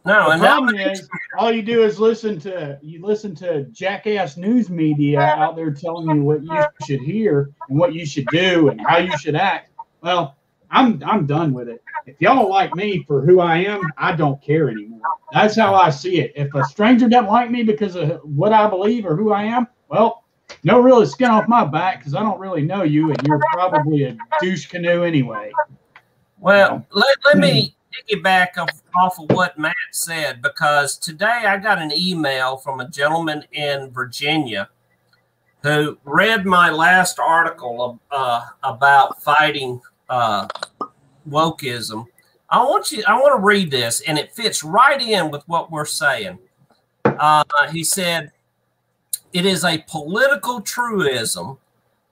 No, the problem is all you do is listen to jackass news media out there telling you what you should hear and what you should do and how you should act. Well, I'm done with it. if y'all don't like me for who I am, I don't care anymore. That's how I see it. If a stranger doesn't like me because of what I believe or who I am, well, no really skin off my back because I don't really know you, and you're probably a douche canoe anyway. Well, let me piggyback off of what Matt said, because today I got an email from a gentleman in Virginia who read my last article about fighting wokeism. I want to read this, and it fits right in with what we're saying. He said, "It is a political truism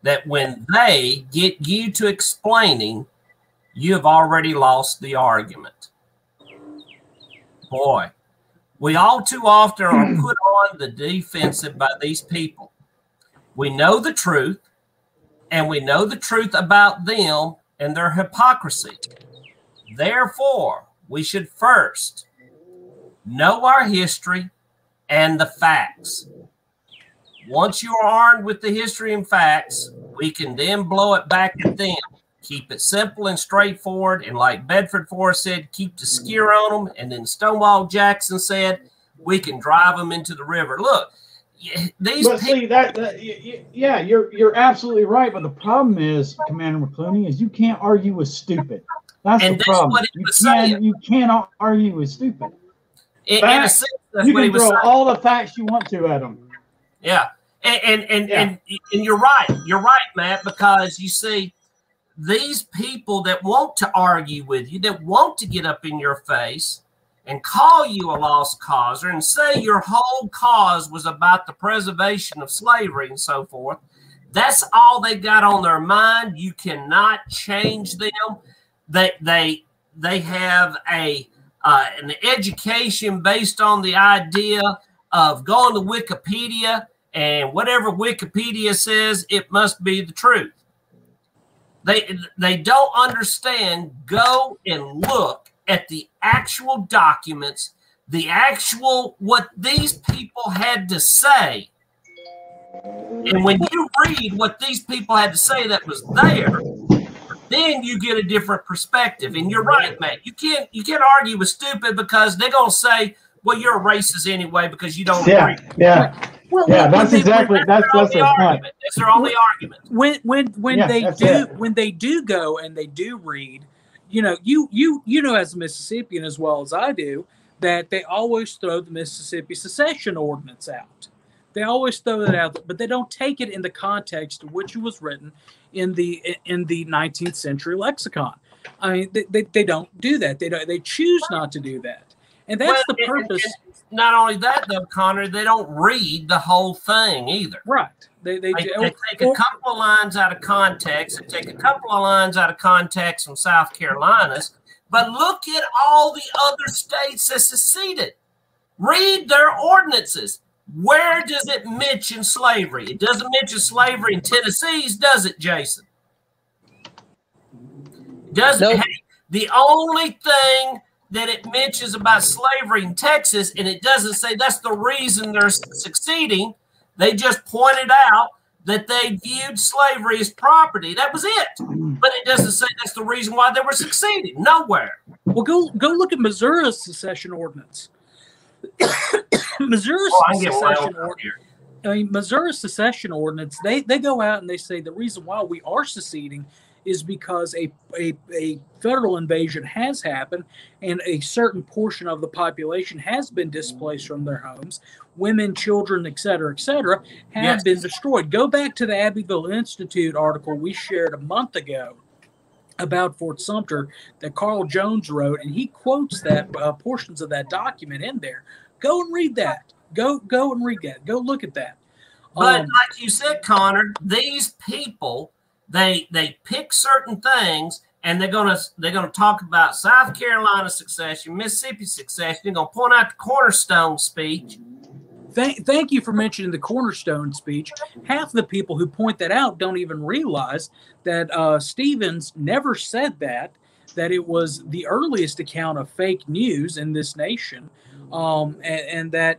that when they get you to explaining, you have already lost the argument." Boy, we all too often are put on the defensive by these people. We know the truth, and we know the truth about them and their hypocrisy. Therefore, we should first know our history and the facts. Once you are armed with the history and facts, we can then blow it back at them. Keep it simple and straightforward. And like Bedford Forrest said, keep the skier on them. And then Stonewall Jackson said, we can drive them into the river. Look, these but see yeah, you're absolutely right. But the problem is, Commander McClooney, is you can't argue with stupid. That's the problem. You cannot argue with stupid. In a sense, that's you what he can was throw saying. all the facts you want to at them. Yeah, and you're right. You're right, Matt, because you see, these people that want to argue with you, that want to get up in your face and call you a lost causer and say your whole cause was about the preservation of slavery and so forth, that's all they got on their mind. You cannot change them. They have an education based on the idea of going to Wikipedia, and whatever Wikipedia says, it must be the truth. They don't understand. Go and look at the actual documents, the actual what these people had to say. And when you read what these people had to say that was there, then you get a different perspective. And you're right, Matt. You can't argue with stupid, because they're gonna say, well, you're a racist anyway because you don't agree. Yeah. Well, That's exactly that's their argument. That's their only argument. When they do go and they do read, you know as a Mississippian as well as I do, that they always throw the Mississippi Secession Ordinance out. They always throw that out, but they don't take it in the context of which it was written in the 19th century lexicon. I mean, they don't do that. They choose not to do that, and that's the purpose. And not only that, though, Connor, they don't read the whole thing either. Right. They take a couple of lines out of context. They take a couple of lines out of context from South Carolina's. But look at all the other states that seceded. Read their ordinances. Where does it mention slavery? It doesn't mention slavery in Tennessee's, does it, Jason? Doesn't. Nope. Hey, the only thing that it mentions about slavery in Texas, and it doesn't say that's the reason they're succeeding. They just pointed out that they viewed slavery as property. That was it. But it doesn't say that's the reason why they were succeeding. Nowhere. Well, go look at Missouri's secession ordinance. Missouri's secession ordinance. They go out and they say the reason why we are seceding is because a federal invasion has happened and a certain portion of the population has been displaced from their homes. Women, children, et cetera, have been destroyed. Go back to the Abbeville Institute article we shared a month ago about Fort Sumter that Carl Jones wrote, and he quotes that portions of that document in there. Go and read that. Go and read that. Go look at that. But like you said, Connor, these people, they pick certain things, and they're gonna talk about South Carolina succession, Mississippi succession. They're gonna point out the Cornerstone speech. Thank you for mentioning the Cornerstone speech. Half the people who point that out don't even realize that Stevens never said that it was the earliest account of fake news in this nation. And that,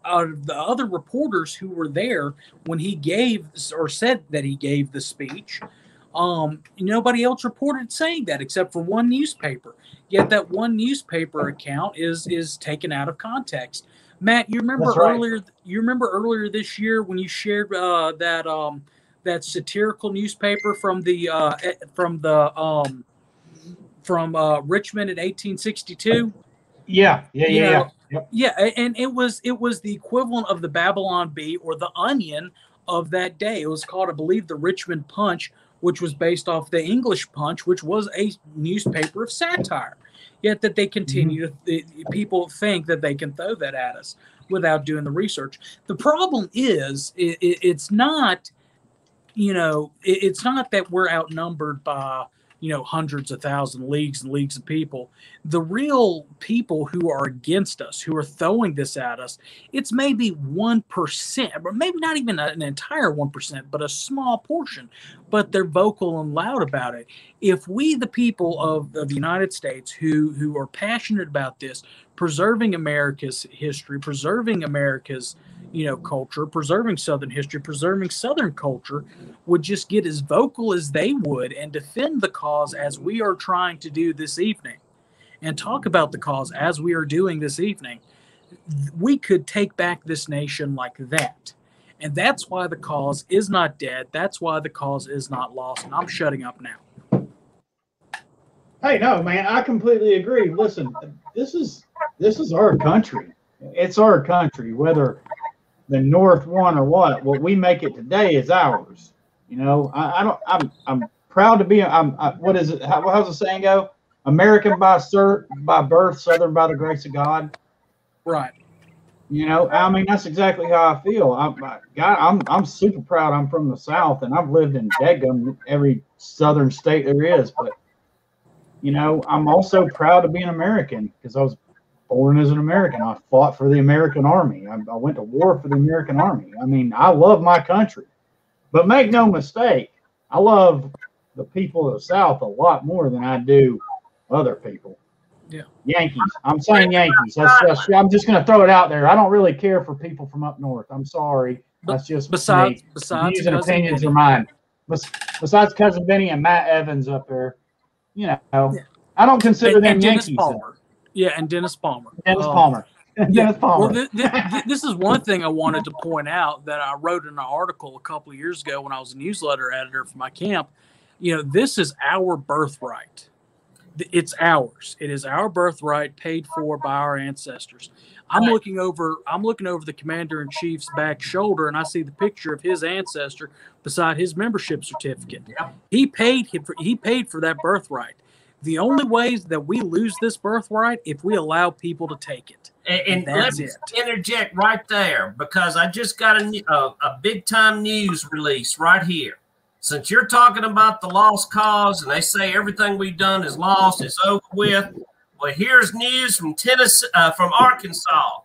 out of the other reporters who were there when he gave or said that he gave the speech, Nobody else reported saying that except for one newspaper. Yet that one newspaper account is taken out of context. Matt, you remember earlier? You remember earlier this year when you shared that satirical newspaper from Richmond in 1862? Yeah. Yep. Yeah, and it was the equivalent of the Babylon Bee or the Onion of that day. It was called, I believe, the Richmond Punch, which was based off the English Punch, which was a newspaper of satire. Yet that they continue people think that they can throw that at us without doing the research. The problem is it's not, it's not that we're outnumbered by, hundreds of thousands, leagues and leagues of people. The real people who are against us, who are throwing this at us, it's maybe 1%, or maybe not even an entire 1%, but a small portion. But they're vocal and loud about it. If we, the people of the United States, who are passionate about this, preserving America's history, preserving America's culture, preserving Southern history, preserving Southern culture, would just get as vocal as they would and defend the cause as we are trying to do this evening and talk about the cause as we are doing this evening, we could take back this nation like that. And that's why the cause is not dead. That's why the cause is not lost. And I'm shutting up now. Hey, no, man, I completely agree. Listen, this is our country. It's our country, whether the North won or what we make it today is ours. I'm proud to be. What is it? How's the saying go? American by birth, Southern by the grace of God. Right. That's exactly how I feel. I'm super proud. I'm from the South, and I've lived in daggum every Southern state there is. But I'm also proud to be an American because I was born as an American. I fought for the American Army. I went to war for the American Army. I love my country. But make no mistake, I love the people of the South a lot more than I do other people. Yeah. Yankees. I'm saying Yankees. I'm just going to throw it out there. I don't really care for people from up north. I'm sorry. That's just besides views and opinions are mine. Besides Cousin Benny and Matt Evans up there, I don't consider them Dennis Yankees. Palmer. Yeah, and Dennis Palmer. Dennis Palmer. Well, this is one thing I wanted to point out that I wrote in an article a couple of years ago when I was a newsletter editor for my camp. This is our birthright. It's ours. It is our birthright, paid for by our ancestors. I'm looking over the commander-in-chief's back shoulder, and I see the picture of his ancestor beside his membership certificate. Yep. He paid for that birthright. The only ways that we lose this birthright if we allow people to take it. And let me interject right there because I just got a big-time news release right here. Since you're talking about the lost cause and they say everything we've done is lost, it's over with, well, here's news from Tennessee, from Arkansas.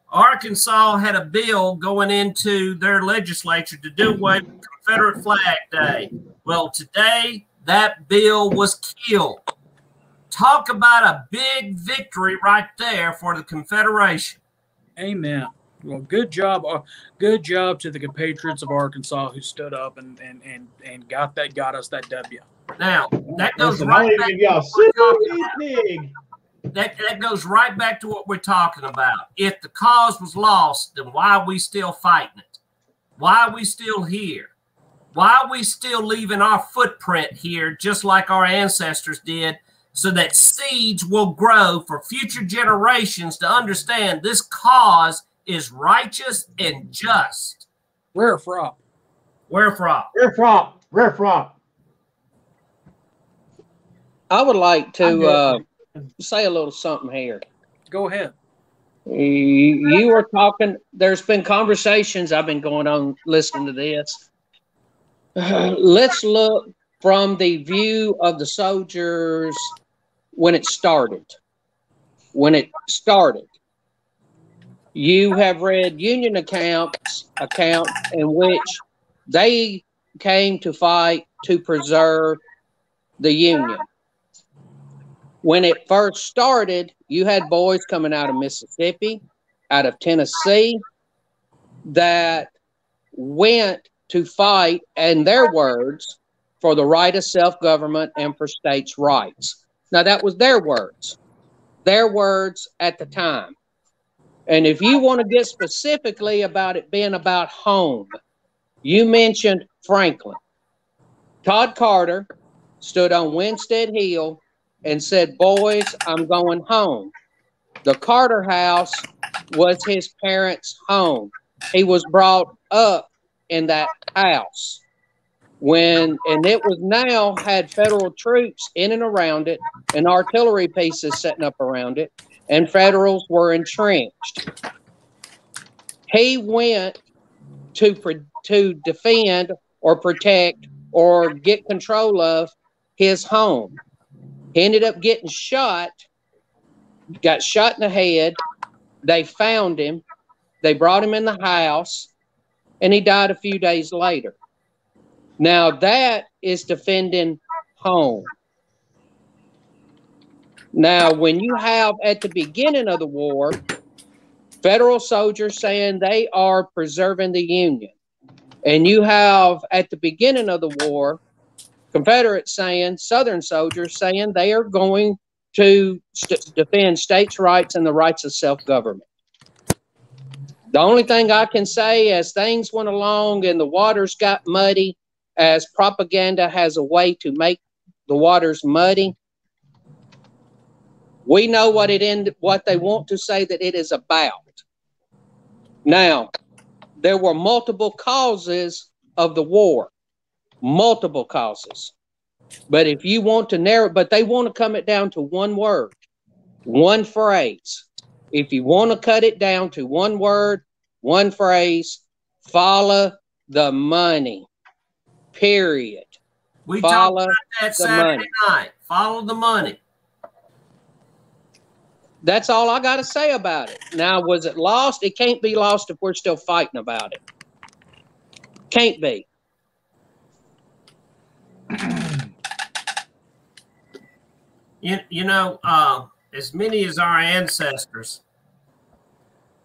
Arkansas had a bill going into their legislature to do away with Confederate Flag Day. Well, today that bill was killed. Talk about a big victory right there for the Confederation. Amen. Well, good job to the compatriots of Arkansas who stood up and got us that W. Now that goes that goes right back to what we're talking about. If the cause was lost, then why are we still fighting it? Why are we still here? Why are we still leaving our footprint here, just like our ancestors did, so that seeds will grow for future generations to understand this cause is righteous and just. Where from? I would like to say a little something here. Go ahead. You were talking, there's been conversations I've been going on listening to this. Let's look from the view of the soldiers when it started. You have read Union accounts in which they came to fight to preserve the Union. When it first started, you had boys coming out of Mississippi, out of Tennessee, that went to fight, in their words, for the right of self-government and for states' rights. Now, that was their words at the time. And if you want to get specifically about it being about home, you mentioned Franklin. Todd Carter stood on Winstead Hill and said, boys, I'm going home. The Carter house was his parents' home. He was brought up in that house. And it was now had federal troops in and around it and artillery pieces setting up around it, and Federals were entrenched. He went to defend or protect or get control of his home. He ended up getting shot, got shot in the head. They found him. They brought him in the house, and he died a few days later. Now, that is defending home. Now, when you have at the beginning of the war, federal soldiers saying they are preserving the Union, and you have at the beginning of the war, Confederates saying, Southern soldiers saying they are going to defend states' rights and the rights of self-government. The only thing I can say as things went along and the waters got muddy, as propaganda has a way to make the waters muddy, we know what they want to say that it is about. Now, there were multiple causes of the war, multiple causes. But if you want to narrow, but they want to come it down to one word, one phrase. If you want to cut it down to one word, one phrase, follow the money. Period. We talked about that Saturday night. Follow the money. That's all I got to say about it. Now, was it lost? It can't be lost if we're still fighting about it. Can't be. You know, as many as our ancestors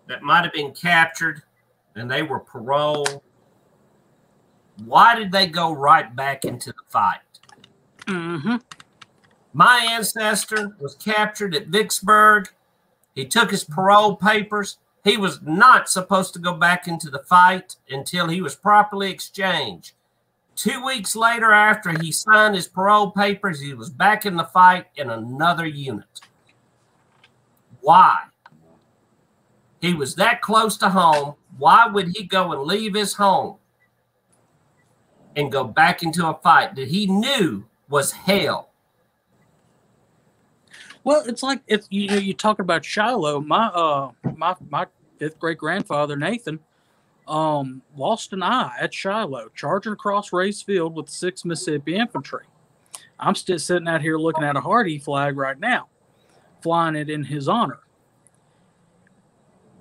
that might have been captured and they were paroled, why did they go right back into the fight? Mm-hmm. My ancestor was captured at Vicksburg. He took his parole papers. He was not supposed to go back into the fight until he was properly exchanged. 2 weeks later, after he signed his parole papers, he was back in the fight in another unit. Why? He was that close to home. Why would he go and leave his home and go back into a fight that he knew was hell? Well, it's like you talk about Shiloh. My fifth great grandfather Nathan lost an eye at Shiloh, charging across Ray's Field with the 6th Mississippi Infantry. I'm still sitting out here looking at a Hardee flag right now, flying it in his honor.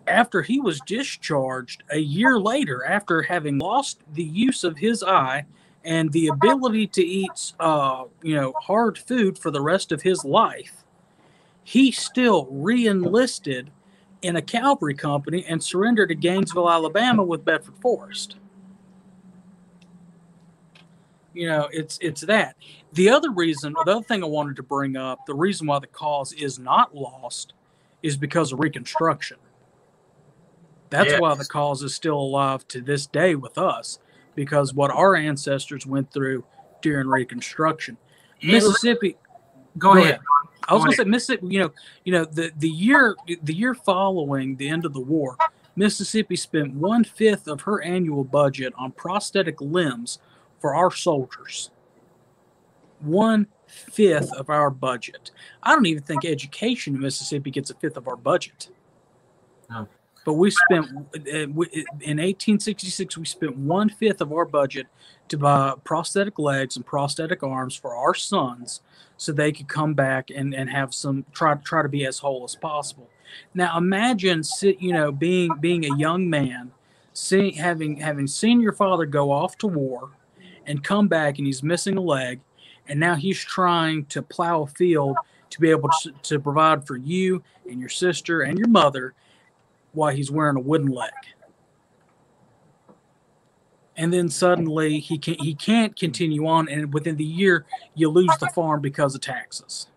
After he was discharged a year later, after having lost the use of his eye and the ability to eat, hard food for the rest of his life, he still re-enlisted in a cavalry company and surrendered to Gainesville, Alabama with Bedford Forrest. You know, it's that. The other thing I wanted to bring up, the reason why the cause is not lost is because of Reconstruction. That's why the cause is still alive to this day with us, because what our ancestors went through during Reconstruction. Mississippi. Go ahead. I was going to say Mississippi. The year following the end of the war, Mississippi spent 1/5 of her annual budget on prosthetic limbs for our soldiers. 1/5 of our budget. I don't even think education in Mississippi gets 1/5 of our budget. No. But we spent in 1866. We spent 1/5 of our budget to buy prosthetic legs and prosthetic arms for our sons, so they could come back and have some try to be as whole as possible. Now imagine, being a young man, having seen your father go off to war, and come back and he's missing a leg, and now he's trying to plow a field to be able to provide for you and your sister and your mother while he's wearing a wooden leg. and then suddenly he can't continue on, and within the year you lose the farm because of taxes.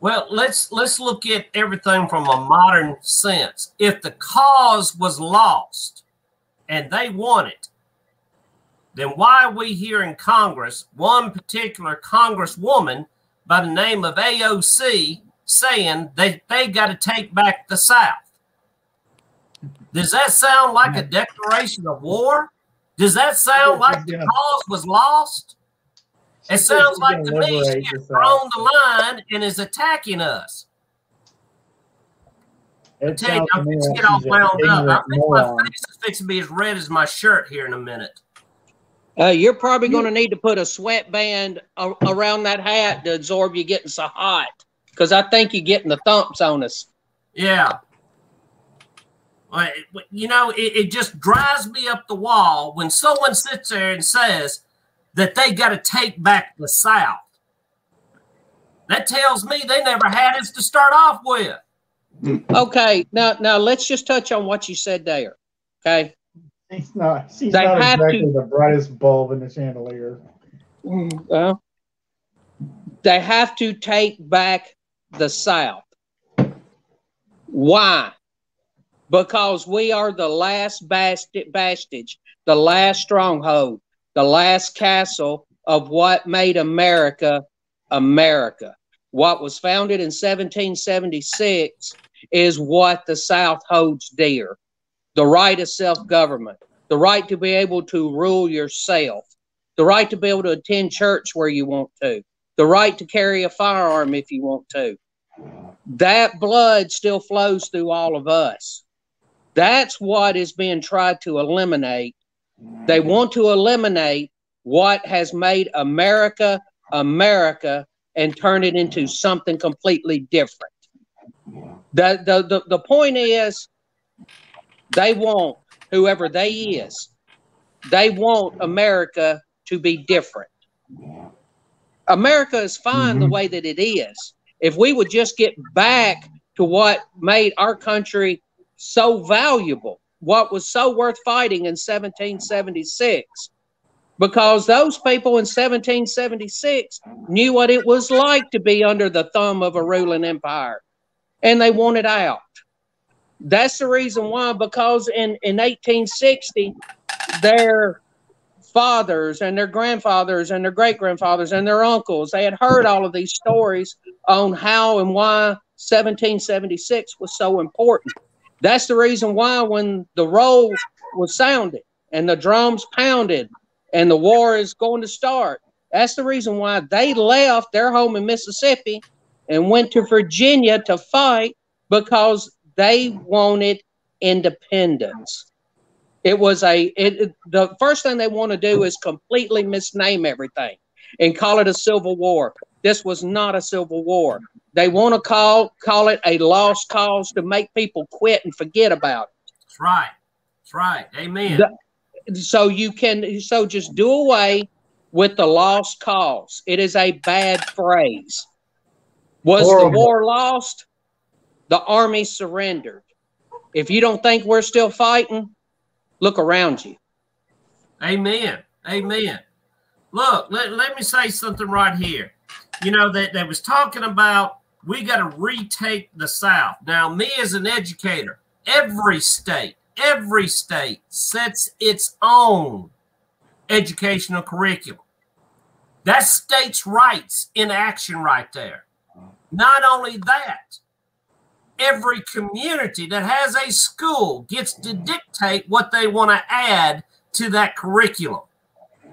Well, let's look at everything from a modern sense. If the cause was lost and they won it, then why are we here in Congress, one particular congresswoman by the name of AOC saying they got to take back the South? Does that sound like a declaration of war? Does that sound like the cause was lost? It sounds like to me she has thrown the line and is attacking us. I tell you, I'm fixing to get all wound up. I think my face is fixing to be as red as my shirt here in a minute. You're probably going to need to put a sweatband around that hat to absorb you getting so hot, because I think you're getting the thumps on us. Yeah. You know, it just drives me up the wall when someone sits there and says that they got to take back the South. That tells me they never had us to start off with. Okay, now let's just touch on what you said there. Okay. She's not exactly the brightest bulb in the chandelier. Well, they have to take back the South. Why? Because we are the last bastage, the last stronghold, the last castle of what made America, America. What was founded in 1776 is what the South holds dear. The right of self-government, the right to be able to rule yourself, the right to be able to attend church where you want to, the right to carry a firearm if you want to. That blood still flows through all of us. That's what is being tried to eliminate. They want to eliminate what has made America, America, and turn it into something completely different. The point is, they want, whoever they is, they want America to be different. America is fine the way that it is. If we would just get back to what made our country so valuable, what was so worth fighting in 1776, because those people in 1776 knew what it was like to be under the thumb of a ruling empire, and they wanted out. That's the reason why, because in 1860, their fathers and their grandfathers and their great-grandfathers and their uncles, they had heard all of these stories on how and why 1776 was so important. That's the reason why when the roll was sounded and the drums pounded and the war is going to start, that's the reason why they left their home in Mississippi and went to Virginia to fight, because they wanted independence. It was the first thing they want to do is completely misname everything and call it a civil war. This was not a civil war. They want to call it a lost cause to make people quit and forget about it. That's right. That's right. Amen. So just do away with the lost cause. It is a bad phrase. Was the war lost? The army surrendered. If you don't think we're still fighting, look around you. Amen. Amen. Look, let me say something right here. You know, that they was talking about we got to retake the South. Now, me as an educator, every state sets its own educational curriculum. That's states' rights in action right there. Not only that, every community that has a school gets to dictate what they want to add to that curriculum.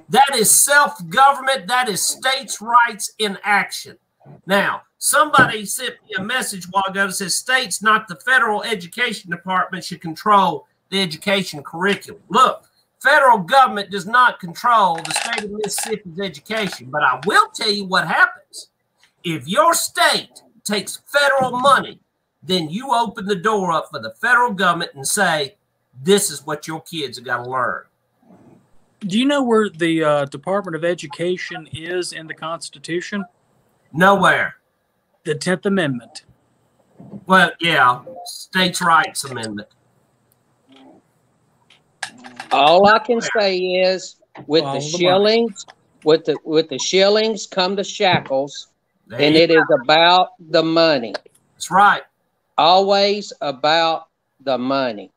That is self-government. That is states' rights in action. Now, somebody sent me a message a while ago that says states, not the federal education department, should control the education curriculum. Look, federal government does not control the state of Mississippi's education, but I will tell you what happens. If your state takes federal money, then you open the door up for the federal government and say, this is what your kids have got to learn. Do you know where the Department of Education is in the Constitution? Nowhere. The 10th Amendment. Well, yeah, States' Rights Amendment. All I can say is, with Follow the the money. shillings, with the shillings come the shackles, There and you it is about the money. That's right. Always about the money.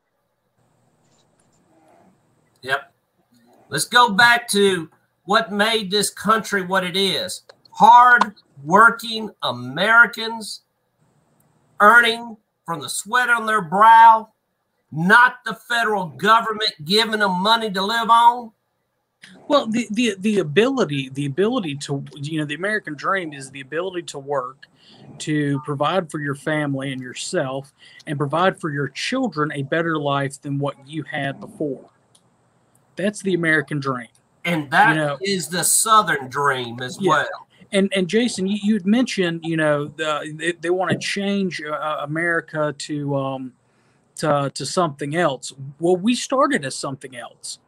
Yep. Let's go back to what made this country what it is. Hard-working Americans earning from the sweat on their brow, not the federal government giving them money to live on. Well, the ability to, the American dream is the ability to work, to provide for your family and yourself, and provide for your children a better life than what you had before. That's the American dream. And that is the Southern dream as well. And Jason, you had mentioned, they want to change America to something else. Well, we started as something else.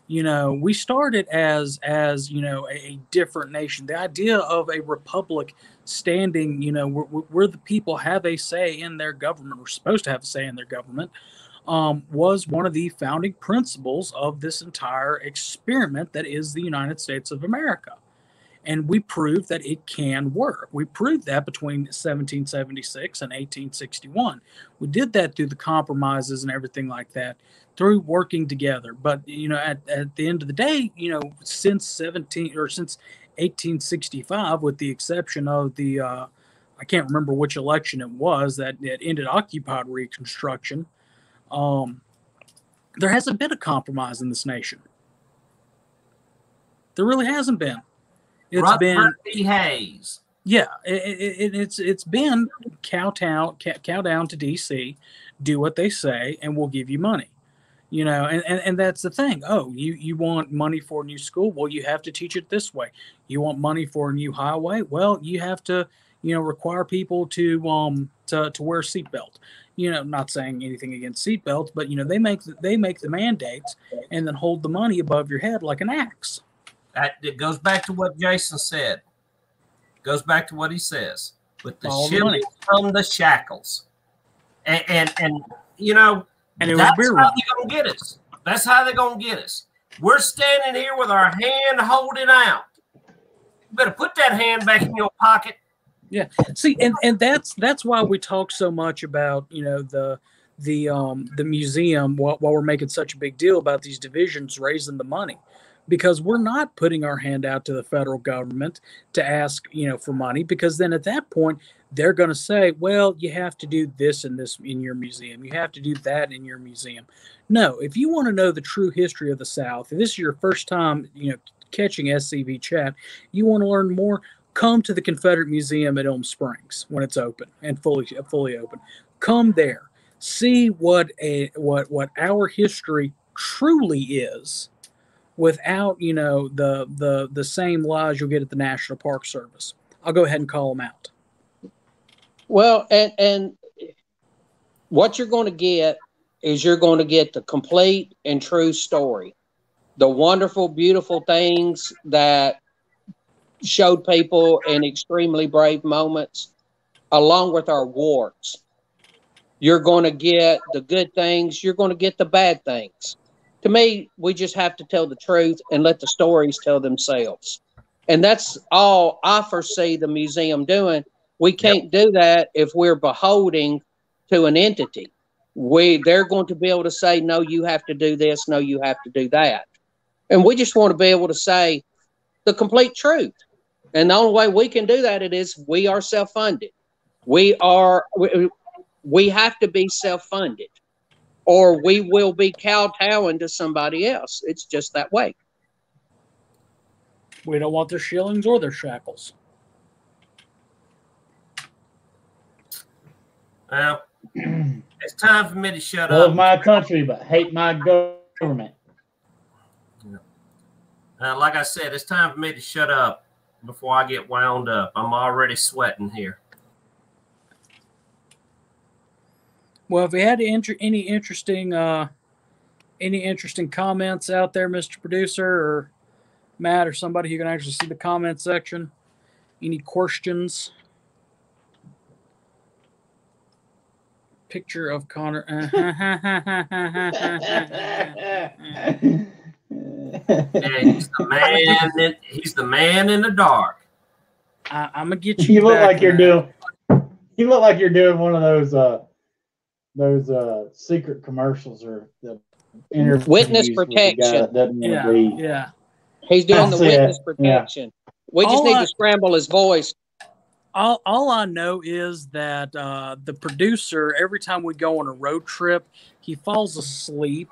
We started as a different nation. The idea of a republic standing, where the people have a say in their government, or supposed to have a say in their government, was one of the founding principles of this entire experiment that is the United States of America. And we proved that it can work. We proved that between 1776 and 1861. We did that through the compromises and everything like that, through working together. But, at the end of the day, since 1865, with the exception of the, I can't remember which election it was that ended occupied Reconstruction, there hasn't been a compromise in this nation. There really hasn't been. It's been Hayes. Yeah, it's been cow down to DC, do what they say, and we'll give you money. And that's the thing. Oh, you want money for a new school? Well, you have to teach it this way. You want money for a new highway? Well, you have to, require people to wear a seatbelt. Not saying anything against seatbelts, but they make the mandates and then hold the money above your head like an axe. It goes back to what Jason said. Goes back to what he says. With the shillings from the shackles. And that's how they're going to get us. That's how they're going to get us. We're standing here with our hand holding out. You better put that hand back in your pocket. Yeah. See, and that's why we talk so much about, the museum while we're making such a big deal about these divisions raising the money. Because we're not putting our hand out to the federal government to ask, for money, because then at that point, they're going to say, well, you have to do this and this in your museum. You have to do that in your museum. No, if you want to know the true history of the South, if this is your first time, catching SCV chat, you want to learn more, come to the Confederate Museum at Elm Springs when it's open and fully open. Come there. See what our history truly is, without, the same lies you'll get at the National Park Service. I'll go ahead and call them out. Well, and what you're going to get is you're going to get the complete and true story. The wonderful, beautiful things that showed people in extremely brave moments, along with our warts. You're going to get the good things. You're going to get the bad things. To me, we just have to tell the truth and let the stories tell themselves. And that's all I foresee the museum doing. We can't do that if we're beholding to an entity. They're going to be able to say, no, you have to do this. No, you have to do that. And we just want to be able to say the complete truth. And the only way we can do that is we are self-funded. We have to be self-funded, or we will be kowtowing to somebody else. It's just that way. We don't want their shillings or their shackles. Well, it's time for me to shut Love up. my country, but hate my government. Like I said, it's time for me to shut up before I get wound up. I'm already sweating here. Well, if we had any interesting comments out there, Mr. Producer, or Matt, or somebody who can actually see the comment section, any questions? Picture of Connor. He's the man in the dark. I'm gonna get you. You look back like you're there. doing. You look like you're doing one of those secret commercials or the interviews Witness with the guy protection. that doesn't want Yeah, to be. yeah. He's doing the That's witness it. protection. We just need to scramble his voice. All I know is that the producer, every time we go on a road trip, he falls asleep.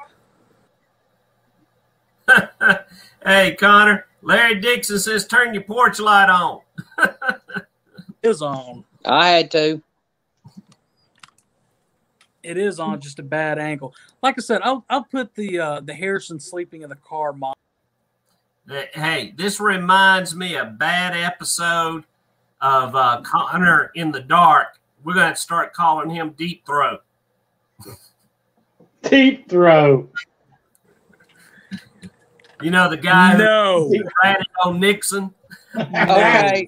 Hey, Connor, Larry Dixon says turn your porch light on. It is on. I had to. It is on just a bad angle. Like I said, I'll put the Harrison sleeping in the car mod. Hey, this reminds me of a bad episode of Connor in the Dark. We're going to start calling him Deep Throat. Deep Throat. You know the guy No. who ratted on Nixon? Okay.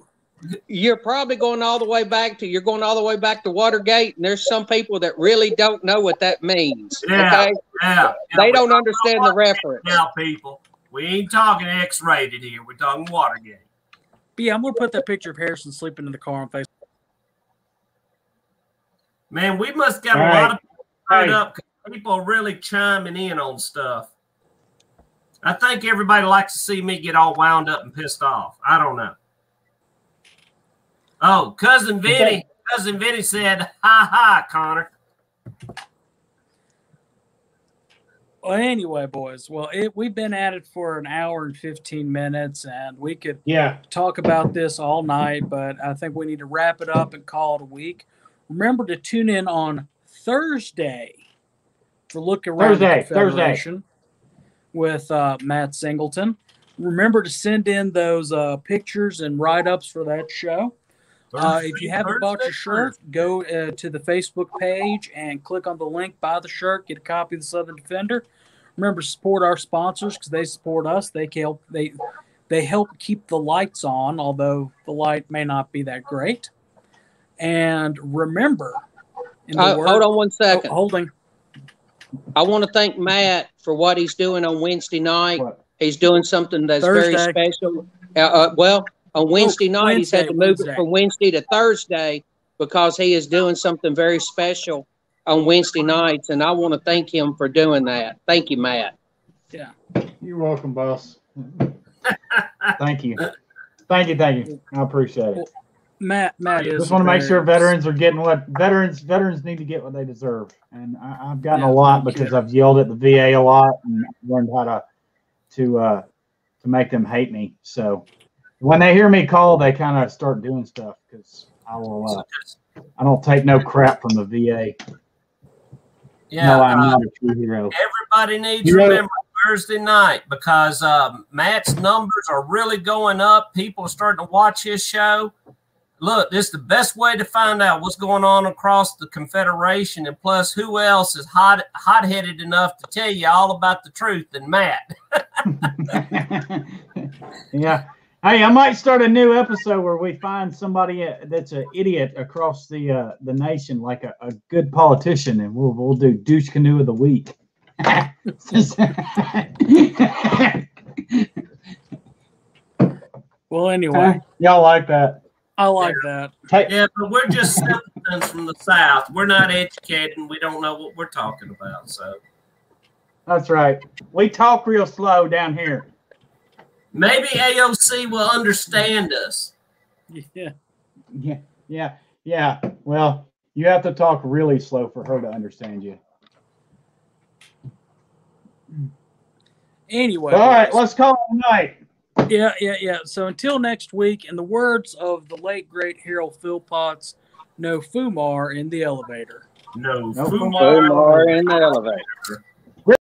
You're probably going all the way back to Watergate, and there's some people that really don't know what that means. Yeah, okay? yeah. They don't understand the reference. Now, people, we ain't talking X-rated here. We're talking Watergate. But yeah, I'm gonna put that picture of Harrison sleeping in the car on Facebook. Man, we must got All a right. lot of people fired Hey. up because people are really chiming in on stuff. I think everybody likes to see me get all wound up and pissed off. I don't know. Oh, Cousin Vinny said, ha ha, Connor. Well, anyway, boys. Well, we've been at it for an hour and 15 minutes, and we could talk about this all night, but I think we need to wrap it up and call it a week. Remember to tune in on Thursday for Look Around the Confederation with Matt Singleton. Remember to send in those pictures and write-ups for that show. If you haven't bought your shirt, go to the Facebook page and click on the link, buy the shirt, get a copy of the Southern Defender. Remember to support our sponsors because they support us. They help keep the lights on, although the light may not be that great. And remember, Hold on one second. Holding. I want to thank Matt for what he's doing on Wednesday night. What? He's doing something that's Thursday. very special. On Wednesday night, he's had to move it from Wednesday to Thursday because he is doing something very special on Wednesday nights, and I want to thank him for doing that. Thank you, Matt. Yeah. You're welcome, boss. Thank you. Thank you. I appreciate it. Well, Matt is. Just want to make sure veterans are getting what veterans need to get what they deserve, and I've gotten a lot because I've yelled at the VA a lot and learned how to make them hate me. So when they hear me call, they kind of start doing stuff because I don't take no crap from the VA. Yeah, no, I'm not a true hero. Everybody needs to remember Thursday night because Matt's numbers are really going up. People are starting to watch his show. Look, this is the best way to find out what's going on across the Confederation, and plus, who else is hot-headed enough to tell you all about the truth than Matt? Yeah. Hey, I might start a new episode where we find somebody that's an idiot across the nation, like a good politician, and we'll do douche canoe of the week. Well, anyway, y'all like that? I like that. Yeah, but we're just simpletons from the South. We're not educated, and we don't know what we're talking about. So that's right. We talk real slow down here. Maybe AOC will understand us. Yeah. Well, you have to talk really slow for her to understand you. Anyway. All right, let's call it a night. Yeah. So until next week, in the words of the late, great Harold Philpotts, no Fumar in the elevator. No Fumar in the elevator.